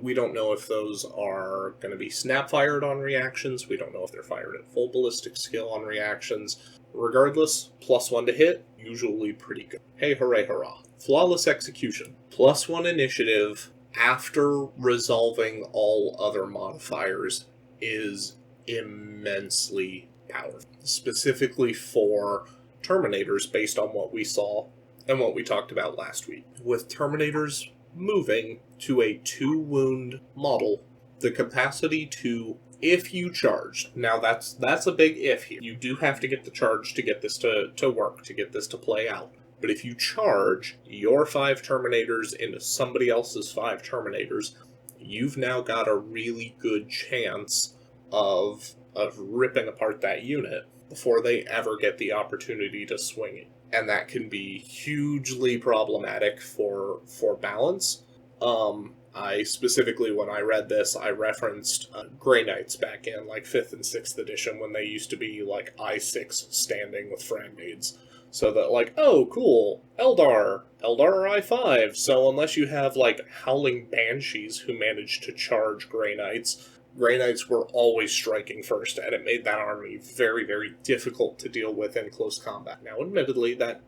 We don't know if those are going to be snap-fired on reactions. We don't know if they're fired at full ballistic skill on reactions. Regardless, +1 to hit, usually pretty good. Hey, hooray, hurrah. Flawless execution. +1 initiative after resolving all other modifiers is immensely powerful. Specifically for Terminators, based on what we saw and what we talked about last week. With Terminators moving to a 2-wound model, the capacity to, if you charged, now that's a big if here. You do have to get the charge to get this to work, to get this to play out. But if you charge your 5 Terminators into somebody else's 5 Terminators, you've now got a really good chance of ripping apart that unit before they ever get the opportunity to swing it. And that can be hugely problematic for balance. I specifically, when I read this, I referenced Grey Knights back in like 5th and 6th edition when they used to be like I6 standing with frag nades. So that like, oh cool, Eldar are I5, so unless you have like Howling Banshees who managed to charge Grey Knights were always striking first, and it made that army very, very difficult to deal with in close combat. Now, admittedly, that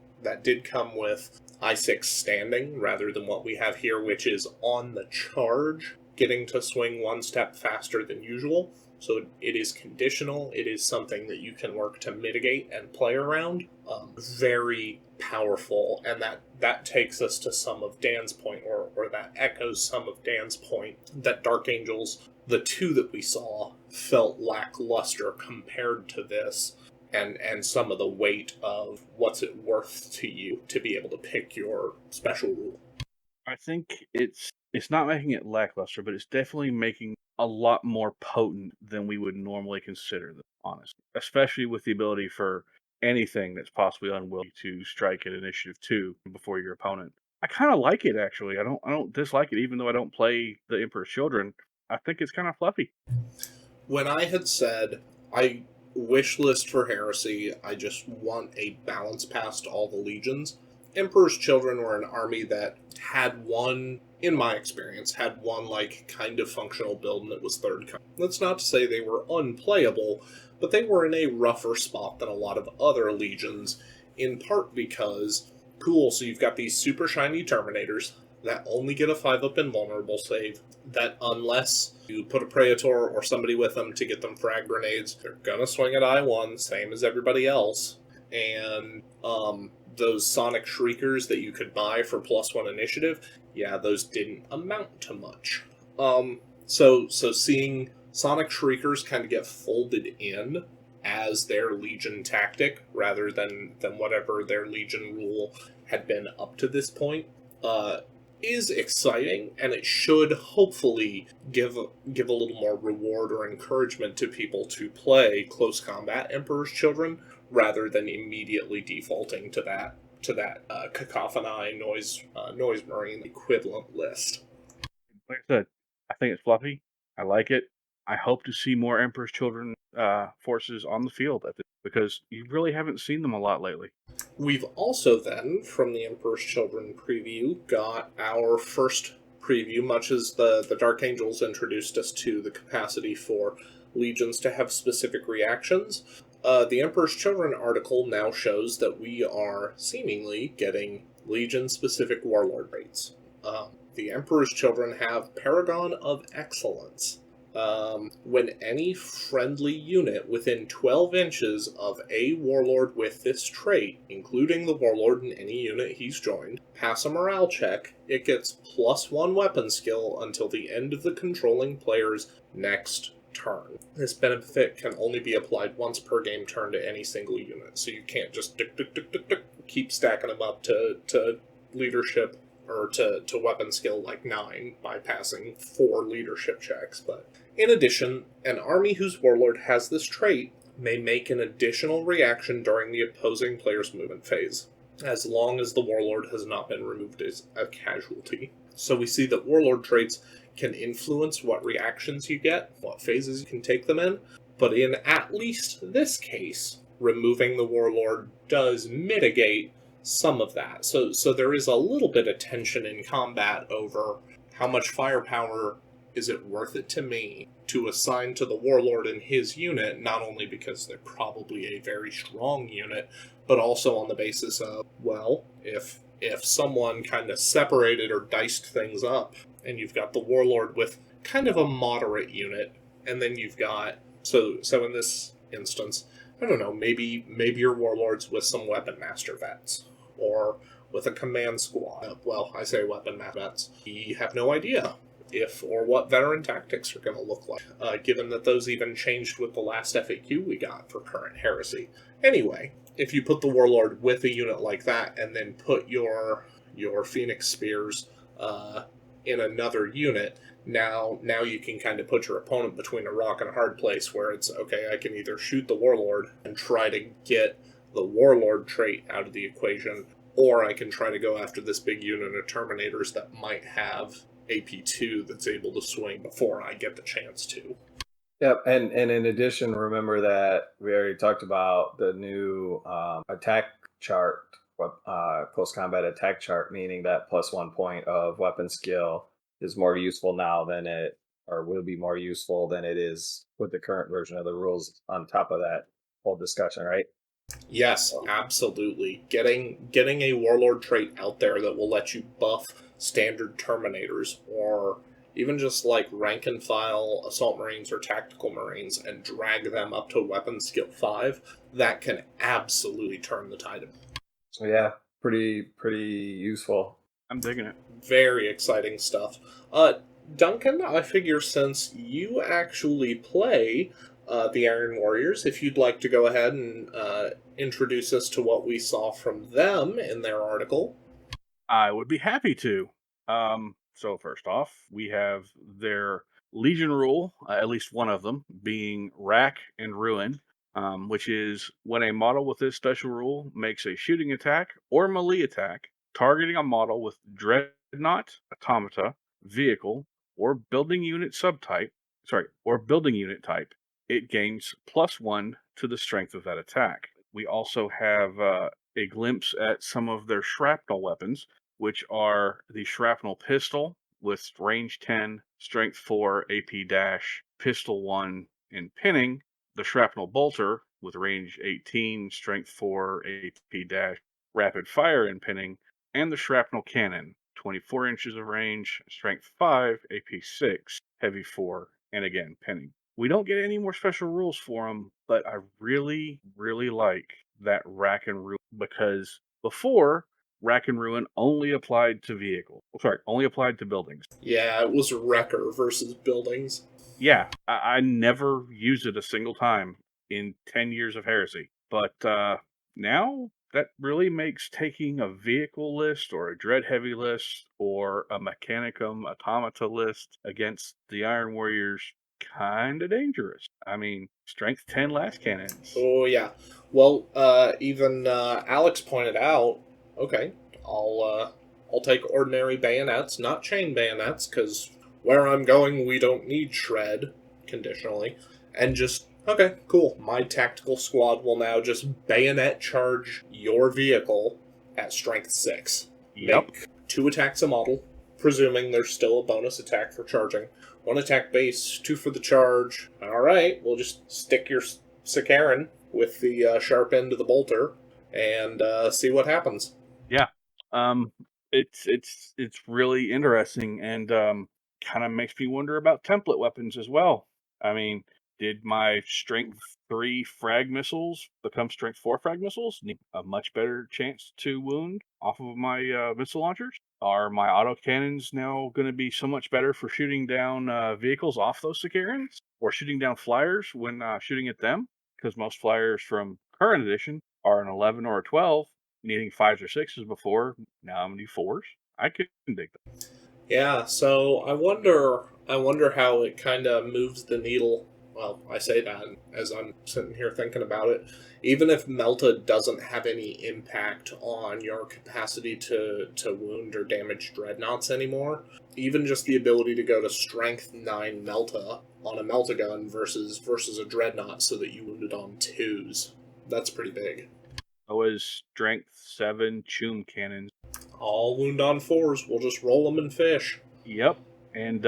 did come with I6 standing, rather than what we have here, which is on the charge, getting to swing 1 step faster than usual. So it is conditional. It is something that you can work to mitigate and play around. Very powerful, and that takes us to some of Dan's point, or that echoes some of Dan's point, that Dark Angels, the 2 that we saw, felt lackluster compared to this, and some of the weight of what's it worth to you to be able to pick your special rule. I think it's not making it lackluster, but it's definitely making a lot more potent than we would normally consider them, honestly. Especially with the ability for anything that's possibly unwieldy to strike at initiative 2 before your opponent. I kind of like it, actually. I don't dislike it, even though I don't play the Emperor's Children. I think it's kind of fluffy. When I had said I wish list for Heresy, I just want a balance past all the legions, Emperor's Children were an army that had one, in my experience, had one like kind of functional build, and it was third kind. That's not to say they were unplayable, but they were in a rougher spot than a lot of other legions, in part because, cool, so you've got these super shiny Terminators that only get a 5-up invulnerable save, that unless you put a Praetor or somebody with them to get them frag grenades, they're gonna swing at I1, same as everybody else. And those Sonic Shriekers that you could buy for +1 initiative, yeah, those didn't amount to much. So seeing Sonic Shriekers kind of get folded in as their Legion tactic rather than whatever their Legion rule had been up to this point, is exciting, and it should hopefully give a little more reward or encouragement to people to play close combat Emperor's Children rather than immediately defaulting to that cacophony noise marine equivalent list. Like I said, I think it's fluffy. I like it. I hope to see more Emperor's Children forces on the field because you really haven't seen them a lot lately. We've also then, from the Emperor's Children preview, got our first preview, much as the Dark Angels introduced us to the capacity for legions to have specific reactions. The Emperor's Children article now shows that we are seemingly getting legion-specific warlord rates. The Emperor's Children have Paragon of Excellence. When any friendly unit within 12 inches of a warlord with this trait, including the warlord in any unit he's joined, pass a morale check, it gets +1 weapon skill until the end of the controlling player's next turn. This benefit can only be applied once per game turn to any single unit, so you can't just keep stacking them up to leadership or to weapon skill like 9 by passing 4 leadership checks. But in addition, an army whose warlord has this trait may make an additional reaction during the opposing player's movement phase, as long as the warlord has not been removed as a casualty. So we see that warlord traits can influence what reactions you get, what phases you can take them in, but in at least this case, removing the warlord does mitigate some of that. So there is a little bit of tension in combat over how much firepower is it worth it to me to assign to the warlord in his unit, not only because they're probably a very strong unit, but also on the basis of, well, if someone kind of separated or diced things up, and you've got the warlord with kind of a moderate unit, and then you've got, so in this instance, I don't know, maybe your warlord's with some weapon master vets, or with a command squad. Well, I say weapon master vets. We have no idea if or what veteran tactics are going to look like, given that those even changed with the last FAQ we got for current heresy. Anyway, if you put the warlord with a unit like that, and then put your Phoenix Spears in another unit, now you can kind of put your opponent between a rock and a hard place, where it's, okay, I can either shoot the warlord and try to get the warlord trait out of the equation, or I can try to go after this big unit of Terminators that might have AP2 that's able to swing before I get the chance to. Yep, and in addition, remember that we already talked about the new attack chart, close combat attack chart, meaning that +1 point of weapon skill is more useful now than it, or will be more useful than it is with the current version of the rules on top of that whole discussion, right? Yes, absolutely. Getting a warlord trait out there that will let you buff standard Terminators, or even just like rank and file assault marines or tactical marines, and drag them up to weapon skill 5, that can absolutely turn the tide. So yeah, pretty useful. I'm digging it. Very exciting stuff. Duncan, I figure since you actually play the Iron Warriors, if you'd like to go ahead and introduce us to what we saw from them in their article. I would be happy to. So first off, we have their Legion rule, at least one of them, being Rack and Ruin, which is when a model with this special rule makes a shooting attack or melee attack targeting a model with Dreadnought, Automata, Vehicle, or Building Unit type, it gains +1 to the strength of that attack. We also have a glimpse at some of their shrapnel weapons, which are the Shrapnel Pistol with range 10, strength 4, AP dash, pistol 1, and pinning, the Shrapnel Bolter with range 18, strength 4, AP dash, rapid fire and pinning, and the Shrapnel Cannon, 24 inches of range, strength 5, AP 6, heavy 4, and again, pinning. We don't get any more special rules for them, but I really, really like that Rack and Ruin, because before, Rack and Ruin only applied to only applied to buildings. Yeah, it was Wrecker versus Buildings. yeah, I never used it a single time in 10 years of heresy. But now that really makes taking a vehicle list or a dread heavy list or a mechanicum automata list against the Iron Warriors kind of dangerous. I mean, strength 10 last cannons. Oh yeah. Well, even Alex pointed out. Okay, I'll take ordinary bayonets, not chain bayonets, because where I'm going, we don't need shred conditionally, and just okay, cool. My tactical squad will now just bayonet charge your vehicle at strength 6. Yep. Make 2 attacks a model, presuming there's still a bonus attack for charging. 1 attack base, 2 for the charge. Alright, we'll just stick your Sakaran with the sharp end of the bolter and see what happens. Yeah. It's really interesting and kind of makes me wonder about template weapons as well. I mean, did my strength 3 frag missiles become strength 4 frag missiles? Need a much better chance to wound off of my missile launchers? Are my autocannons now going to be so much better for shooting down vehicles off those Sicarans? Or shooting down flyers when shooting at them? Because most flyers from current edition are an 11 or a 12, needing 5s or 6s before. Now I'm going to do 4s. I can dig that. Yeah, so I wonder how it kind of moves the needle. Well, I say that as I'm sitting here thinking about it. Even if Melta doesn't have any impact on your capacity to wound or damage dreadnoughts anymore, even just the ability to go to strength 9 Melta on a Melta gun versus a dreadnought so that you wounded on 2s, that's pretty big. So is strength 7 Chum cannons. All wound on 4s, we'll just roll them and fish. Yep. And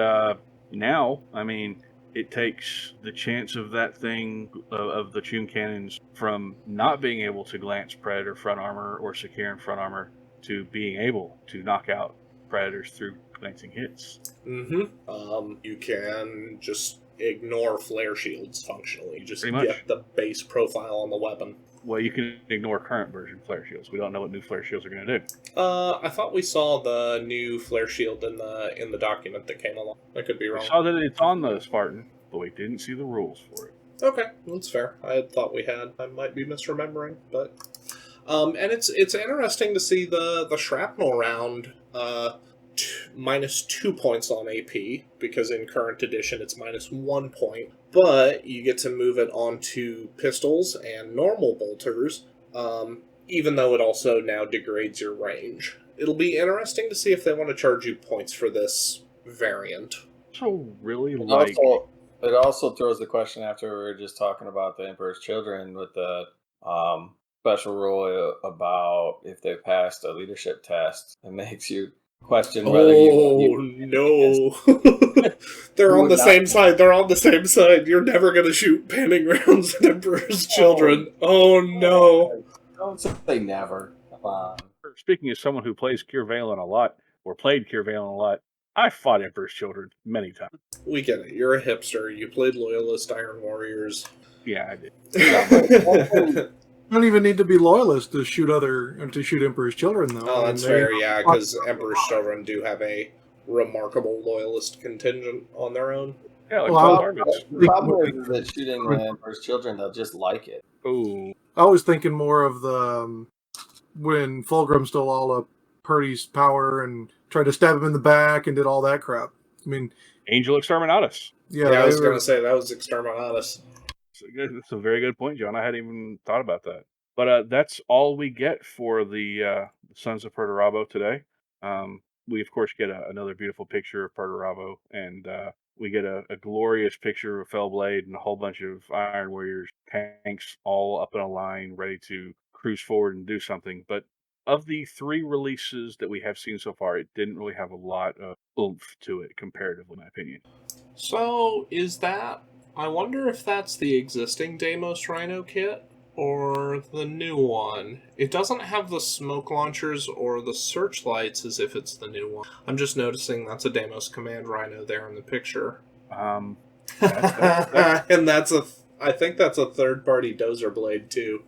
now, I mean, it takes the chance of that thing, of the Chum cannons, from not being able to glance Predator front armor or Sakaran front armor to being able to knock out Predators through glancing hits. You can just ignore flare shields functionally. You just Pretty much. get the base profile on the weapon. Well, you can ignore current version flare shields. We don't know what new flare shields are going to do. I thought we saw the new flare shield in the document that came along. I could be We wrong. saw that it's on the Spartan, but we didn't see the rules for it. Okay, that's fair. I had thought we had. I might be misremembering, but and it's interesting to see the shrapnel round minus 2 points on AP, because in current edition it's minus 1 point. But you get to move it onto pistols and normal bolters, even though it also now degrades your range. It'll be interesting to see if they want to charge you points for this variant. So really It also throws the question after we were just talking about the Emperor's Children with the special rule about if they passed a leadership test. It makes you question whether no. They're on the same side. They're on the same side. You're never going to shoot panning rounds at Emperor's Children. Oh, no. Don't say never. Come on. Speaking as someone who plays Kier Valen a lot, or played Kier Valen a lot, I fought Emperor's Children many times. We get it. You're a hipster. You played Loyalist Iron Warriors. Yeah, I did. You don't even need to be loyalist to shoot Emperor's Children, though. Oh, that's fair, yeah, because Emperor's Children do have a remarkable loyalist contingent on their own. Yeah, like Well, targets. The problem is that shooting the Emperor's Children, they'll just like it. Ooh. I was thinking more of the when Fulgrim stole all of Purdy's power and tried to stab him in the back and did all that crap. I mean, Angel Exterminatus. Yeah, I was going to say that was Exterminatus. That's a very good point, John. I hadn't even thought about that. But that's all we get for the Sons of Perturabo today. We, of course, get another beautiful picture of Perturabo, and we get a glorious picture of Fellblade and a whole bunch of Iron Warriors tanks all up in a line, ready to cruise forward and do something. But of the 3 releases that we have seen so far, it didn't really have a lot of oomph to it, comparatively, in my opinion. So, is that... I wonder if that's the existing Deimos Rhino kit or the new one. It doesn't have the smoke launchers or the searchlights as if it's the new one. I'm just noticing that's a Deimos Command Rhino there in the picture. That's And I think that's a third-party Dozer Blade, too.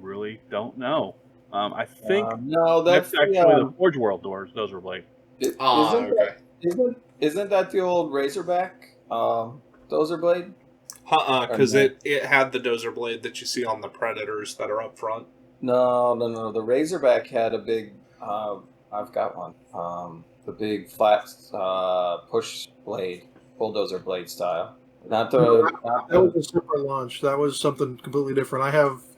really don't know. I think no, that's actually the Forge World doors. Those were Blade. Okay. Isn't that the old Razorback? dozer blade? Because it had the dozer blade that you see on the Predators that are up front. No. The Razorback had a big. I've got one. The big flat push blade, bulldozer blade style. Not the. That was a separate launch. That was something completely different.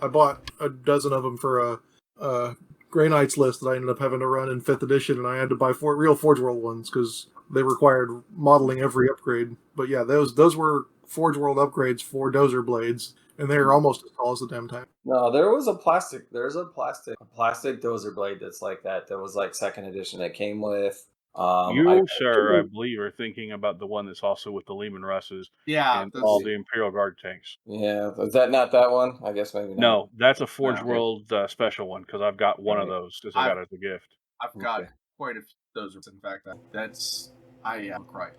I bought a dozen of them for a Grey Knights list that I ended up having to run in 5th edition, and I had to buy real Forge World ones because they required modeling every upgrade. But yeah, those were Forge World upgrades for dozer blades, and they're almost as tall as the damn tank. No, there's a plastic dozer blade that's like that. That was like 2nd edition. That came with. Sir, I believe, are thinking about the one that's also with the Lehman Russes and all the Imperial Guard tanks. Yeah, is that not that one? I guess maybe not. No, that's a Forge World special one because I've got one of those because I got it as a gift. I've got quite a few of those. In fact, I am right.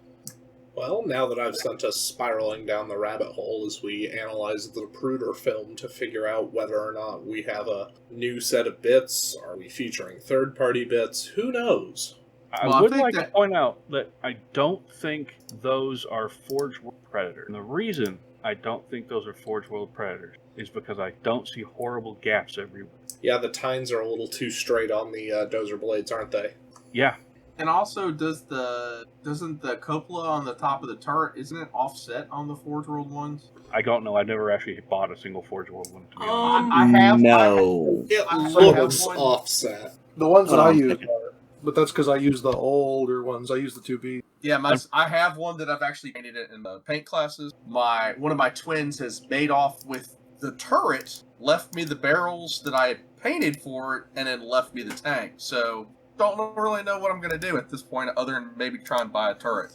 Well, now that I've sent us spiraling down the rabbit hole as we analyze the Zapruder film to figure out whether or not we have a new set of bits, are we featuring third-party bits, who knows? I would like to point out that I don't think those are Forge World Predators. And the reason I don't think those are Forge World Predators is because I don't see horrible gaps everywhere. Yeah, the tines are a little too straight on the dozer blades, aren't they? Yeah. And also, doesn't the cupola on the top of the turret, isn't it offset on the Forge World ones? I don't know. I've never actually bought a single Forge World one. To be honest. I have. No. It looks offset. The ones that I use are, but that's because I use the older ones. I use the 2B. Yeah, I have one that I've actually painted it in the paint classes. One of my twins has made off with the turret, left me the barrels that I had painted for it, and then left me the tank. So don't really know what I'm going to do at this point, other than maybe try and buy a turret.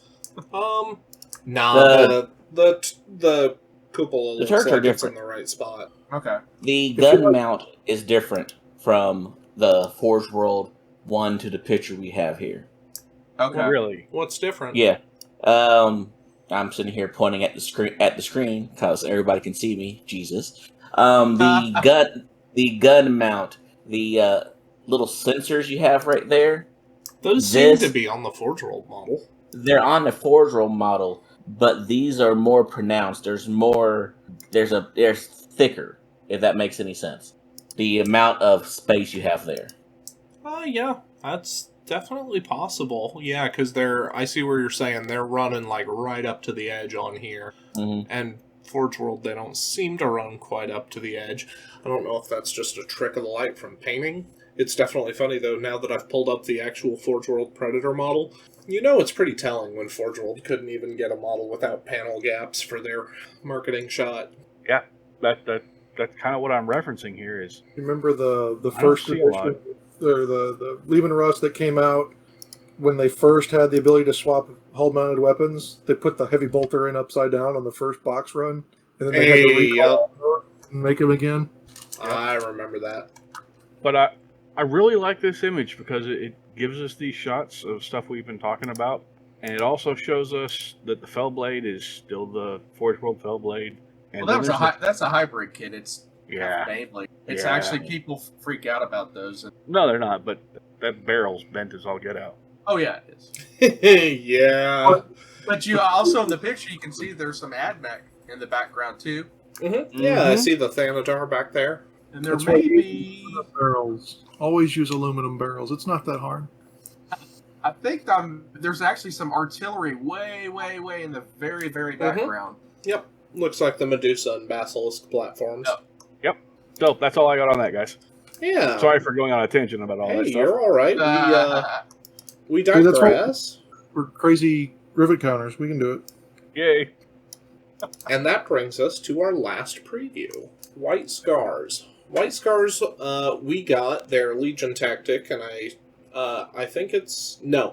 Nah, the cupola looks turrets are like it's in different. the right spot. Okay. The gun mount is different from the Forge World one to the picture we have here. Okay. Well, really? What's different? Yeah. I'm sitting here pointing at the screen because everybody can see me. Jesus. The gun mount, the little sensors you have right there. Those seem to be on the Forge World model. They're on the Forge World model, but these are more pronounced. They're thicker, if that makes any sense. The amount of space you have there. Yeah, that's definitely possible. Yeah, because I see where you're saying they're running like right up to the edge on here. Mm-hmm. And Forge World, they don't seem to run quite up to the edge. I don't know if that's just a trick of the light from painting. It's definitely funny, though, now that I've pulled up the actual Forge World Predator model. You know it's pretty telling when Forge World couldn't even get a model without panel gaps for their marketing shot. Yeah, that's kind of what I'm referencing here is... Remember the first edition, the Lehman Russ that came out when they first had the ability to swap hull-mounted weapons? They put the heavy bolter in upside down on the first box run, and then they had to recall and make them again. I remember that. But I really like this image because it gives us these shots of stuff we've been talking about, and it also shows us that the Fellblade is still the Forge World Fellblade. And well, that's a hybrid kit. It's mainly. It's actually people freak out about those. No, they're not. But that barrel's bent as all get out. Oh yeah, it is. Yeah. But you also in the picture you can see there's some AdMech in the background too. Mm-hmm. Yeah, I see the Thanatar back there. And there may be barrels. Always use aluminum barrels. It's not that hard. I think there's actually some artillery way in the very, very background. Yep. Looks like the Medusa and Basilisk platforms. Yep. So that's all I got on that, guys. Yeah. Sorry for going on a tangent about all that stuff. You're all right. We digress. We're crazy rivet counters. We can do it. Yay. And that brings us to our last preview. White Scars. White Scars, we got their Legion tactic, and I think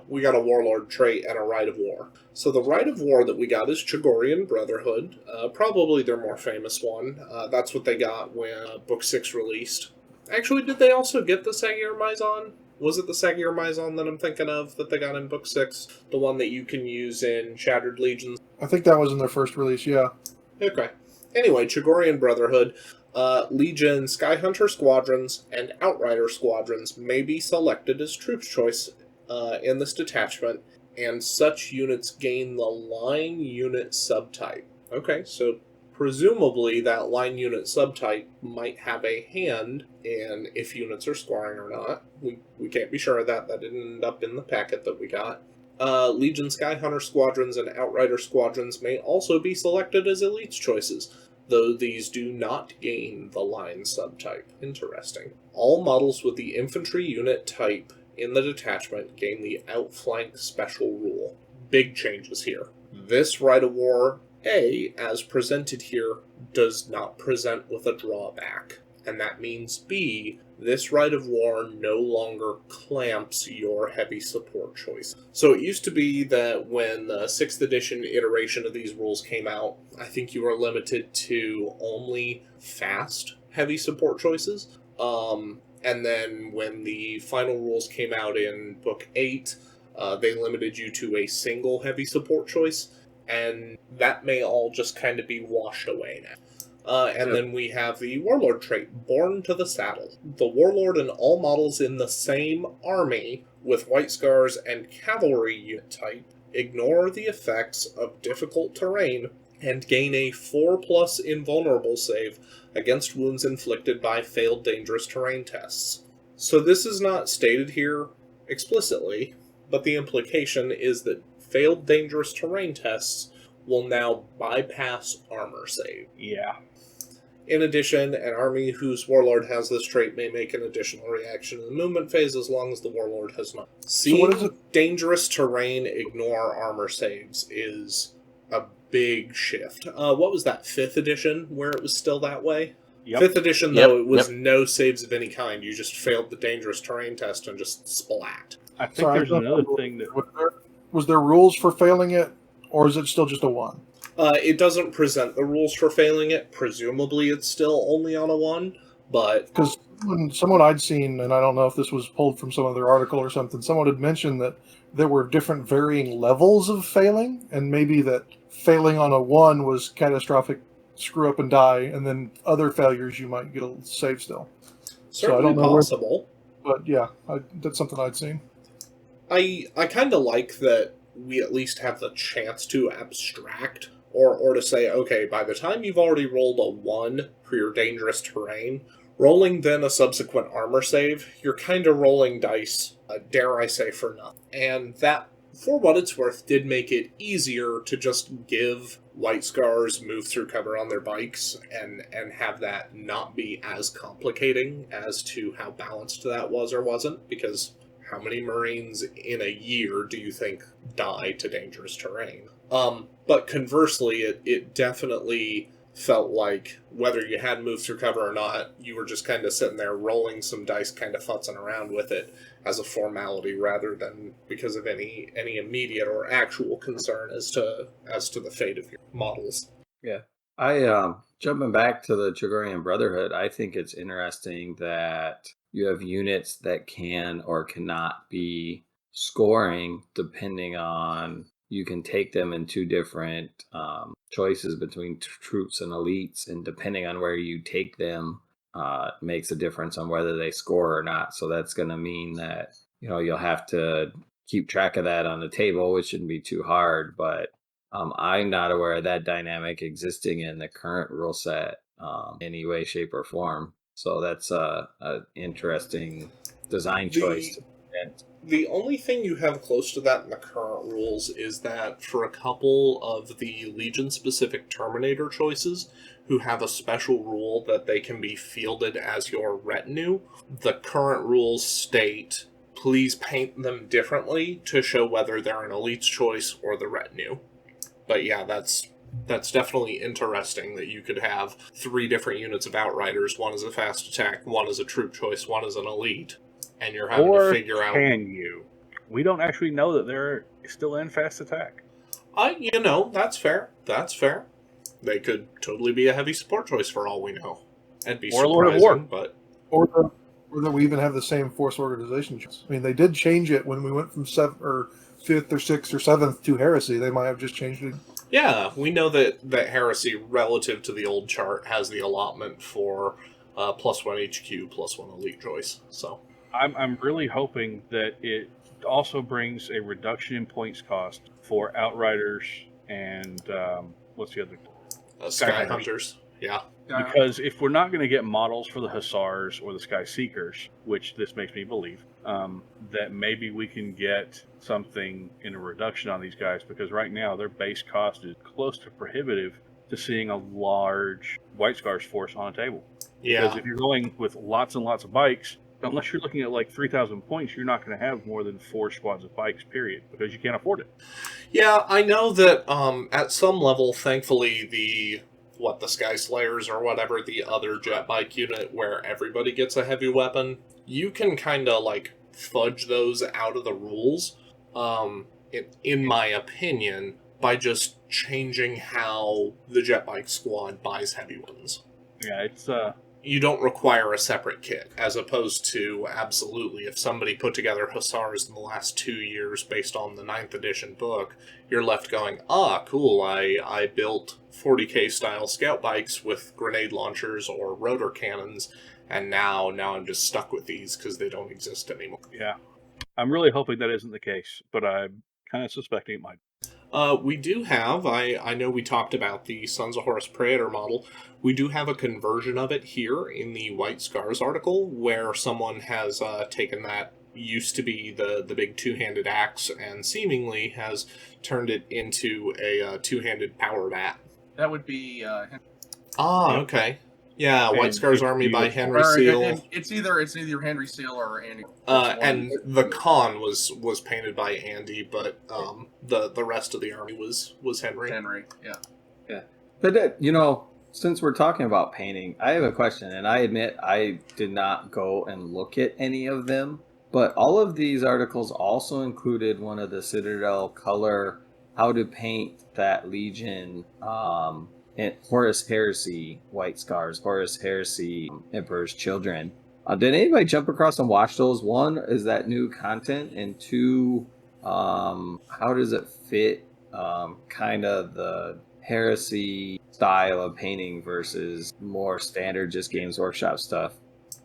we got a Warlord trait and a Rite of War. So the Rite of War that we got is Chagorian Brotherhood, probably their more famous one. That's what they got when Book 6 released. Actually, did they also get the Sagir Maison? Was it the Sagir Maison that I'm thinking of that they got in Book 6? The one that you can use in Shattered Legions? I think that was in their first release, yeah. Okay. Anyway, Chagorian Brotherhood, Legion, Skyhunter squadrons, and Outrider squadrons may be selected as troops choice in this detachment, and such units gain the line unit subtype. Okay, so presumably that line unit subtype might have a hand in if units are scoring or not. We can't be sure of that. That didn't end up in the packet that we got. Legion Skyhunter squadrons and Outrider squadrons may also be selected as elites choices, though these do not gain the line subtype. Interesting. All models with the infantry unit type in the detachment gain the outflank special rule. Big changes here. This Rite of War A, as presented here, does not present with a drawback. And that means B, this Rite of War no longer clamps your heavy support choice. So it used to be that when the 6th edition iteration of these rules came out, I think you were limited to only fast heavy support choices. And then when the final rules came out in Book 8, they limited you to a single heavy support choice. And that may all just kind of be washed away now. And then we have the Warlord trait, Born to the Saddle. The Warlord and all models in the same army with White Scars and Cavalry unit type ignore the effects of difficult terrain and gain a 4+ invulnerable save against wounds inflicted by failed dangerous terrain tests. So this is not stated here explicitly, but the implication is that failed dangerous terrain tests will now bypass armor save. Yeah. In addition, an army whose warlord has this trait may make an additional reaction in the movement phase as long as the warlord has not. Seeing dangerous terrain ignore armor saves is a big shift. What was that, 5th edition, where it was still that way? Yep. 5th edition, though, it was no saves of any kind. You just failed the dangerous terrain test and just splat. I think there's another thing that... Was there rules for failing it, or is it still just a 1? It doesn't present the rules for failing it. Presumably it's still only on a 1, but... Because someone I'd seen, and I don't know if this was pulled from some other article or something, someone had mentioned that there were different varying levels of failing, and maybe that failing on a 1 was catastrophic, screw up and die, and then other failures you might get a save still. Certainly so I don't know possible. But yeah, that's something I'd seen. I kind of like that we at least have the chance to abstract, or to say, okay, by the time you've already rolled a 1 for your dangerous terrain, rolling then a subsequent armor save, you're kind of rolling dice, dare I say, for nothing. And that, for what it's worth, did make it easier to just give White Scars move through cover on their bikes and have that not be as complicating as to how balanced that was or wasn't, because how many Marines in a year do you think die to dangerous terrain? But conversely, it definitely felt like whether you had moved through cover or not, you were just kind of sitting there rolling some dice, kind of futzing around with it as a formality rather than because of any immediate or actual concern as to the fate of your models. Yeah. I jumping back to the Chagorian Brotherhood, I think it's interesting that you have units that can or cannot be scoring depending on, you can take them in 2 different choices between troops and elites, and depending on where you take them makes a difference on whether they score or not. So that's going to mean that, you'll have to keep track of that on the table, which shouldn't be too hard, but I'm not aware of that dynamic existing in the current rule set any way, shape, or form. So that's a interesting design choice. The only thing you have close to that in the current rules is that for a couple of the Legion-specific Terminator choices, who have a special rule that they can be fielded as your retinue, the current rules state, please paint them differently to show whether they're an elite's choice or the retinue. But yeah, that's definitely interesting that you could have 3 different units of Outriders, one is a fast attack, one is a troop choice, one is an elite. And you're having to figure out... can you? We don't actually know that they're still in fast attack. That's fair. That's fair. They could totally be a heavy support choice for all we know. That'd be surprising, but... Or that we even have the same force organization. I mean, they did change it when we went from 7th or 5th or 6th or 7th to Heresy. They might have just changed it. Yeah, we know that Heresy, relative to the old chart, has the allotment for +1 HQ, +1 elite choice, so... I'm really hoping that it also brings a reduction in points cost for Outriders and what's the other? Sky Hunters. Yeah. Because if we're not going to get models for the Hussars or the Sky Seekers, which this makes me believe, that maybe we can get something in a reduction on these guys, because right now their base cost is close to prohibitive to seeing a large White Scars force on a table. Yeah. Because if you're going with lots and lots of bikes, unless you're looking at like 3,000 points, you're not going to have more than 4 squads of bikes, period, because you can't afford it. Yeah, I know that at some level, thankfully, the Sky Slayers or whatever, the other jet bike unit where everybody gets a heavy weapon, you can kind of like fudge those out of the rules, in my opinion, by just changing how the jet bike squad buys heavy weapons. Yeah, it's You don't require a separate kit, as opposed to, absolutely, if somebody put together Hussars in the last 2 years based on the 9th edition book, you're left going, cool, I built 40k style scout bikes with grenade launchers or rotor cannons, and now I'm just stuck with these because they don't exist anymore. yeah. I'm really hoping that isn't the case, but I'm kind of suspecting it might. We do have, I know we talked about the Sons of Horus Praetor model. We do have a conversion of it here in the White Scars article, where someone has taken that used to be the big two-handed axe and seemingly has turned it into a two-handed power bat. That would be Okay. Yeah, White And Scars if Army by you- Henry Seal. It's either Henry Seal or Andy. And the Khan was painted by Andy, but the rest of the army was Henry. Henry, yeah. But since we're talking about painting, I have a question, and I admit I did not go and look at any of them, but all of these articles also included one of the Citadel color how to paint that Legion and Horus Heresy White Scars, Horus Heresy Emperor's Children. Did anybody jump across and watch those? One, is that new content? And two, how does it fit kind of the Heresy style of painting versus more standard just Games Workshop stuff?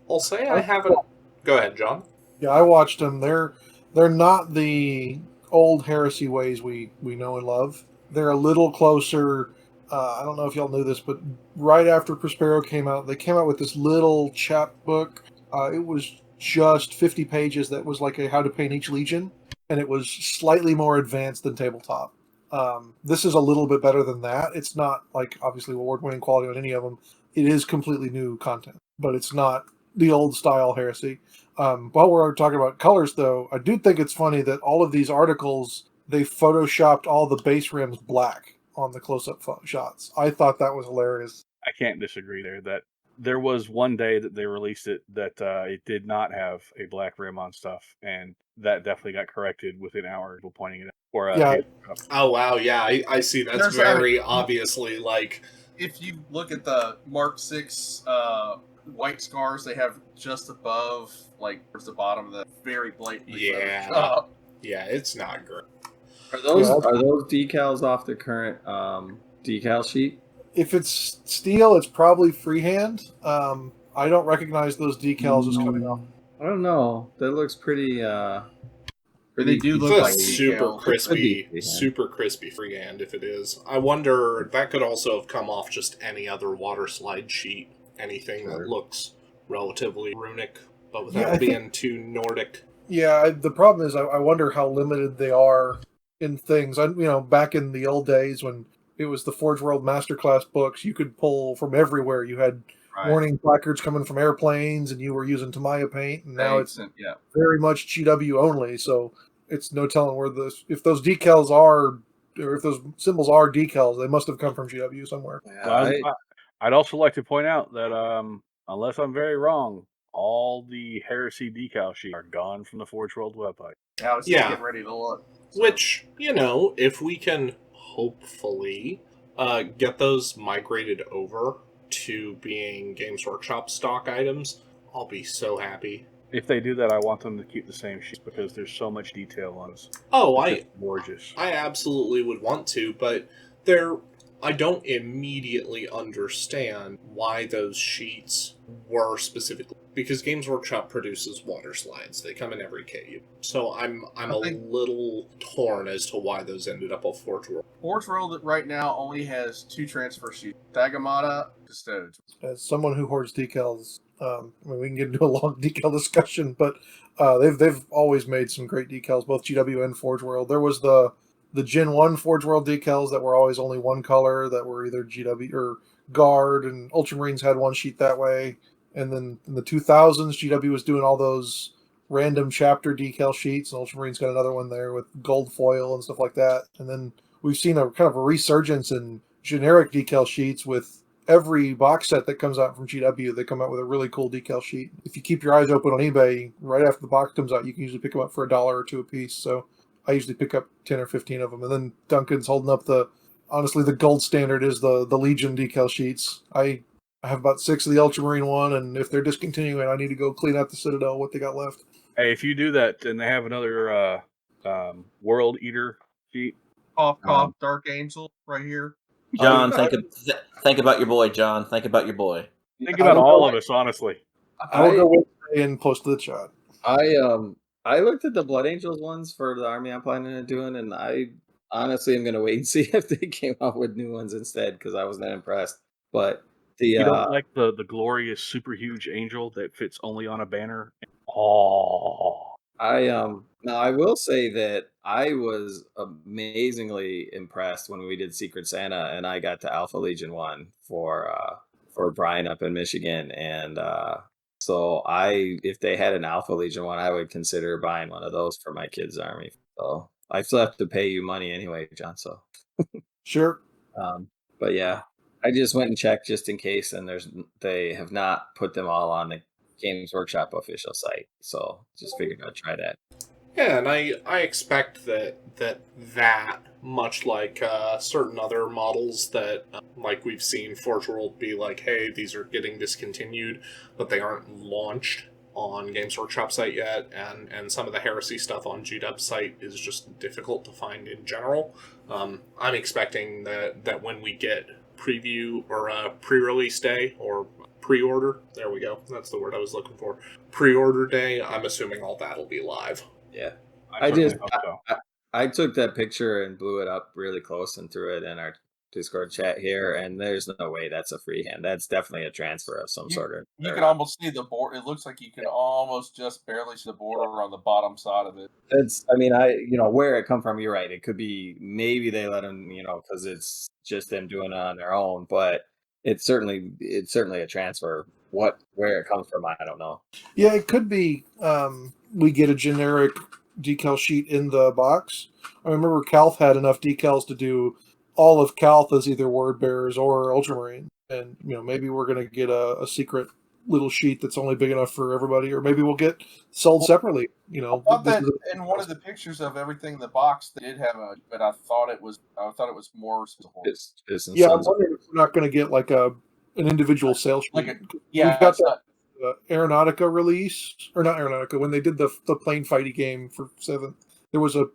I'll say I haven't... Go ahead, John. Yeah, I watched them. They're not the old Heresy ways we know and love. They're a little closer. I don't know if y'all knew this, but right after Prospero came out, they came out with this little chapbook. It was just 50 pages that was like a how to paint each Legion, and it was slightly more advanced than tabletop. This is a little bit better than that. It's not like obviously award-winning quality on any of them. It is completely new content, but it's not the old style Heresy. While we're talking about colors, though, I do think it's funny that all of these articles, they photoshopped all the base rims black on the close-up shots. I thought that was hilarious. I can't disagree there. That there was one day that they released it that it did not have a black rim on stuff, and that definitely got corrected within hours of pointing it out. Or Yeah. Oh, wow, yeah, I see. That's There's very obviously, like... If you look at the Mark 6 White Scars, they have just above, like, towards the bottom of the very blatantly Yeah. photoshopped. Yeah, it's not great. Are those decals off the current decal sheet? If it's steel, it's probably freehand. I don't recognize those decals as coming off. I don't know. That looks pretty. They do It's look a like super decals. crispy, Yeah. super crispy freehand if it is. I wonder, that could also have come off just any other water slide sheet. Anything that looks relatively runic, but without being too Nordic. Yeah, the problem is I wonder how limited they are in things. Back in the old days when it was the Forge World Masterclass books, you could pull from everywhere. You had warning placards coming from airplanes, and you were using Tamiya paint, and now it's very much GW only. So it's no telling where if those decals are, or if those symbols are decals, they must have come from GW somewhere. I'd also like to point out that unless I'm very wrong, all the Heresy decal sheets are gone from the Forge World website. I was just getting ready to look. Which, if we can hopefully get those migrated over to being Games Workshop stock items, I'll be so happy. If they do that, I want them to keep the same sheets because there's so much detail on this. Oh, It's just gorgeous. I absolutely would want to, but I don't immediately understand why those sheets were specifically because Games Workshop produces water slides. They come in every cave. So I'm I a think- little torn as to why those ended up on Forge World. Forge World right now only has 2 transfer sheets: Tagamata, Custodes. As someone who hoards decals, I mean, we can get into a long decal discussion, but they've always made some great decals, both GW and Forge World. There was the Gen 1 Forge World decals that were always only one color, that were either GW or Guard, and Ultramarines had one sheet that way. And then in the 2000s, GW was doing all those random chapter decal sheets, and Ultramarines got another one there with gold foil and stuff like that. And then we've seen a kind of a resurgence in generic decal sheets with every box set that comes out from GW. They come out with a really cool decal sheet. If you keep your eyes open on eBay, right after the box comes out, you can usually pick them up for $1 or $2 a piece. So I usually pick up 10 or 15 of them. And then Duncan's holding up honestly, the gold standard is the Legion decal sheets. I have about 6 of the Ultramarine one, and if they're discontinuing, I need to go clean out the Citadel, what they got left. Hey, if you do that and they have another World Eater sheet, Cough, Dark Angel, right here. John, think about your boy, John. Think about your boy. think about all of us, honestly. I will go Wednesday and post to the chat. I looked at the Blood Angels ones for the army I'm planning on doing, and I honestly am going to wait and see if they came out with new ones instead, because I wasn't impressed. But You don't like the glorious super huge angel that fits only on a banner? Oh, now I will say that I was amazingly impressed when we did Secret Santa and I got to Alpha Legion 1 for Brian up in Michigan, and so if they had an Alpha Legion 1, I would consider buying one of those for my kids' army. So I still have to pay you money anyway, John, so Sure. but yeah, I just went and checked just in case, and they have not put them all on the Games Workshop official site, so just figured I'd try that. Yeah, and I expect that much like certain other models that like we've seen Forge World be like, hey, these are getting discontinued, but they aren't launched on Games Workshop site yet, and some of the Heresy stuff on GW site is just difficult to find in general. I'm expecting that when we get preview or pre-release day or pre-order, there we go, that's the word I was looking for, pre-order day, I'm assuming all that'll be live. Yeah, I certainly hope so. I took that picture and blew it up really close and threw it in our Discord chat here, and there's no way that's a freehand. That's definitely a transfer of some sort. You can almost see the border. It looks like you can almost just barely see the border on the bottom side of it. Where it come from, you're right. It could be maybe they let them, because it's just them doing it on their own, but it's certainly a transfer. Where it comes from, I don't know. Yeah, it could be we get a generic decal sheet in the box. I remember Calth had enough decals to do all of Calth as either word bearers or Ultramarine. And, maybe we're going to get a secret little sheet that's only big enough for everybody, or maybe we'll get sold separately. I thought that in one of the pictures of everything in the box, they did have but I thought it was more. Yeah, I'm wondering if we're not going to get like an individual sales sheet. We've got the Aeronautica release, or not Aeronautica, when they did the plane fighty game for 7th. There was a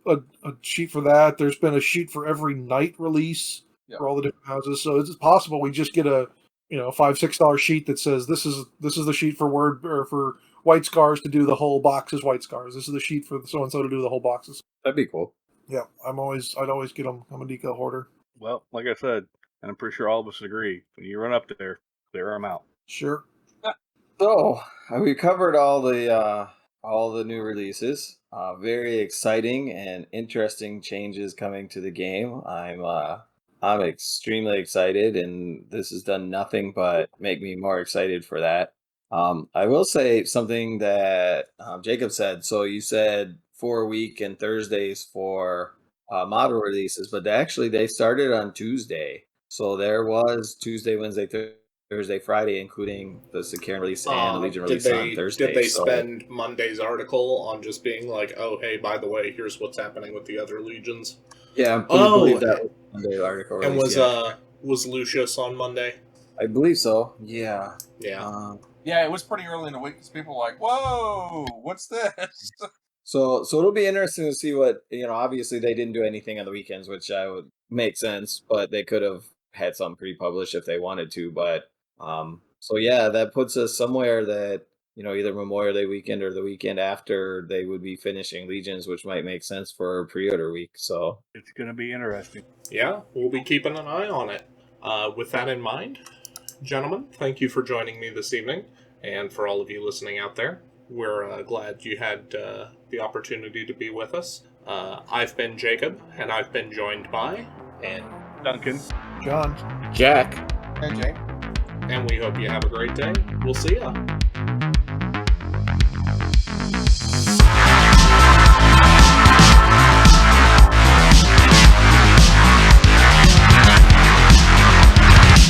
sheet for that. There's been a sheet for every night release for all the different houses. So it's possible we just get a $5-6 sheet that says this is the sheet for Word or for White Scars to do the whole box as White Scars. This is the sheet for so and so to do the whole boxes. That'd be cool. Yeah, I'd always get them. I'm a decal hoarder. Well, like I said, and I'm pretty sure all of us agree, when you run up there, clear them out. Sure. So we covered all the new releases. Very exciting and interesting changes coming to the game. I'm extremely excited, and this has done nothing but make me more excited for that. I will say something that Jacob said. So you said 4-week and Thursdays for model releases, but they started on Tuesday. So there was Tuesday, Wednesday, Thursday, Friday, including the Secure release and the Legion release on Thursday. Did they spend Monday's article on just being like, oh, hey, by the way, here's what's happening with the other legions? Yeah, I believe that was Monday article release. And was Lucius on Monday? I believe so. Yeah. Yeah. Yeah, it was pretty early in the week because people were like, whoa, what's this? So it'll be interesting to see what, obviously they didn't do anything on the weekends, which would make sense, but they could have had some pre-published if they wanted to. But so yeah, that puts us somewhere that either Memorial Day weekend or the weekend after, they would be finishing Legions, which might make sense for pre-order week. So It's going to be interesting. Yeah, we'll be keeping an eye on it. With that in mind, gentlemen, thank you for joining me this evening, and for all of you listening out there, we're glad you had the opportunity to be with us. I've been Jacob, and I've been joined by... and Duncan. John. Jack. And Jay. And we hope you have a great day. We'll see ya.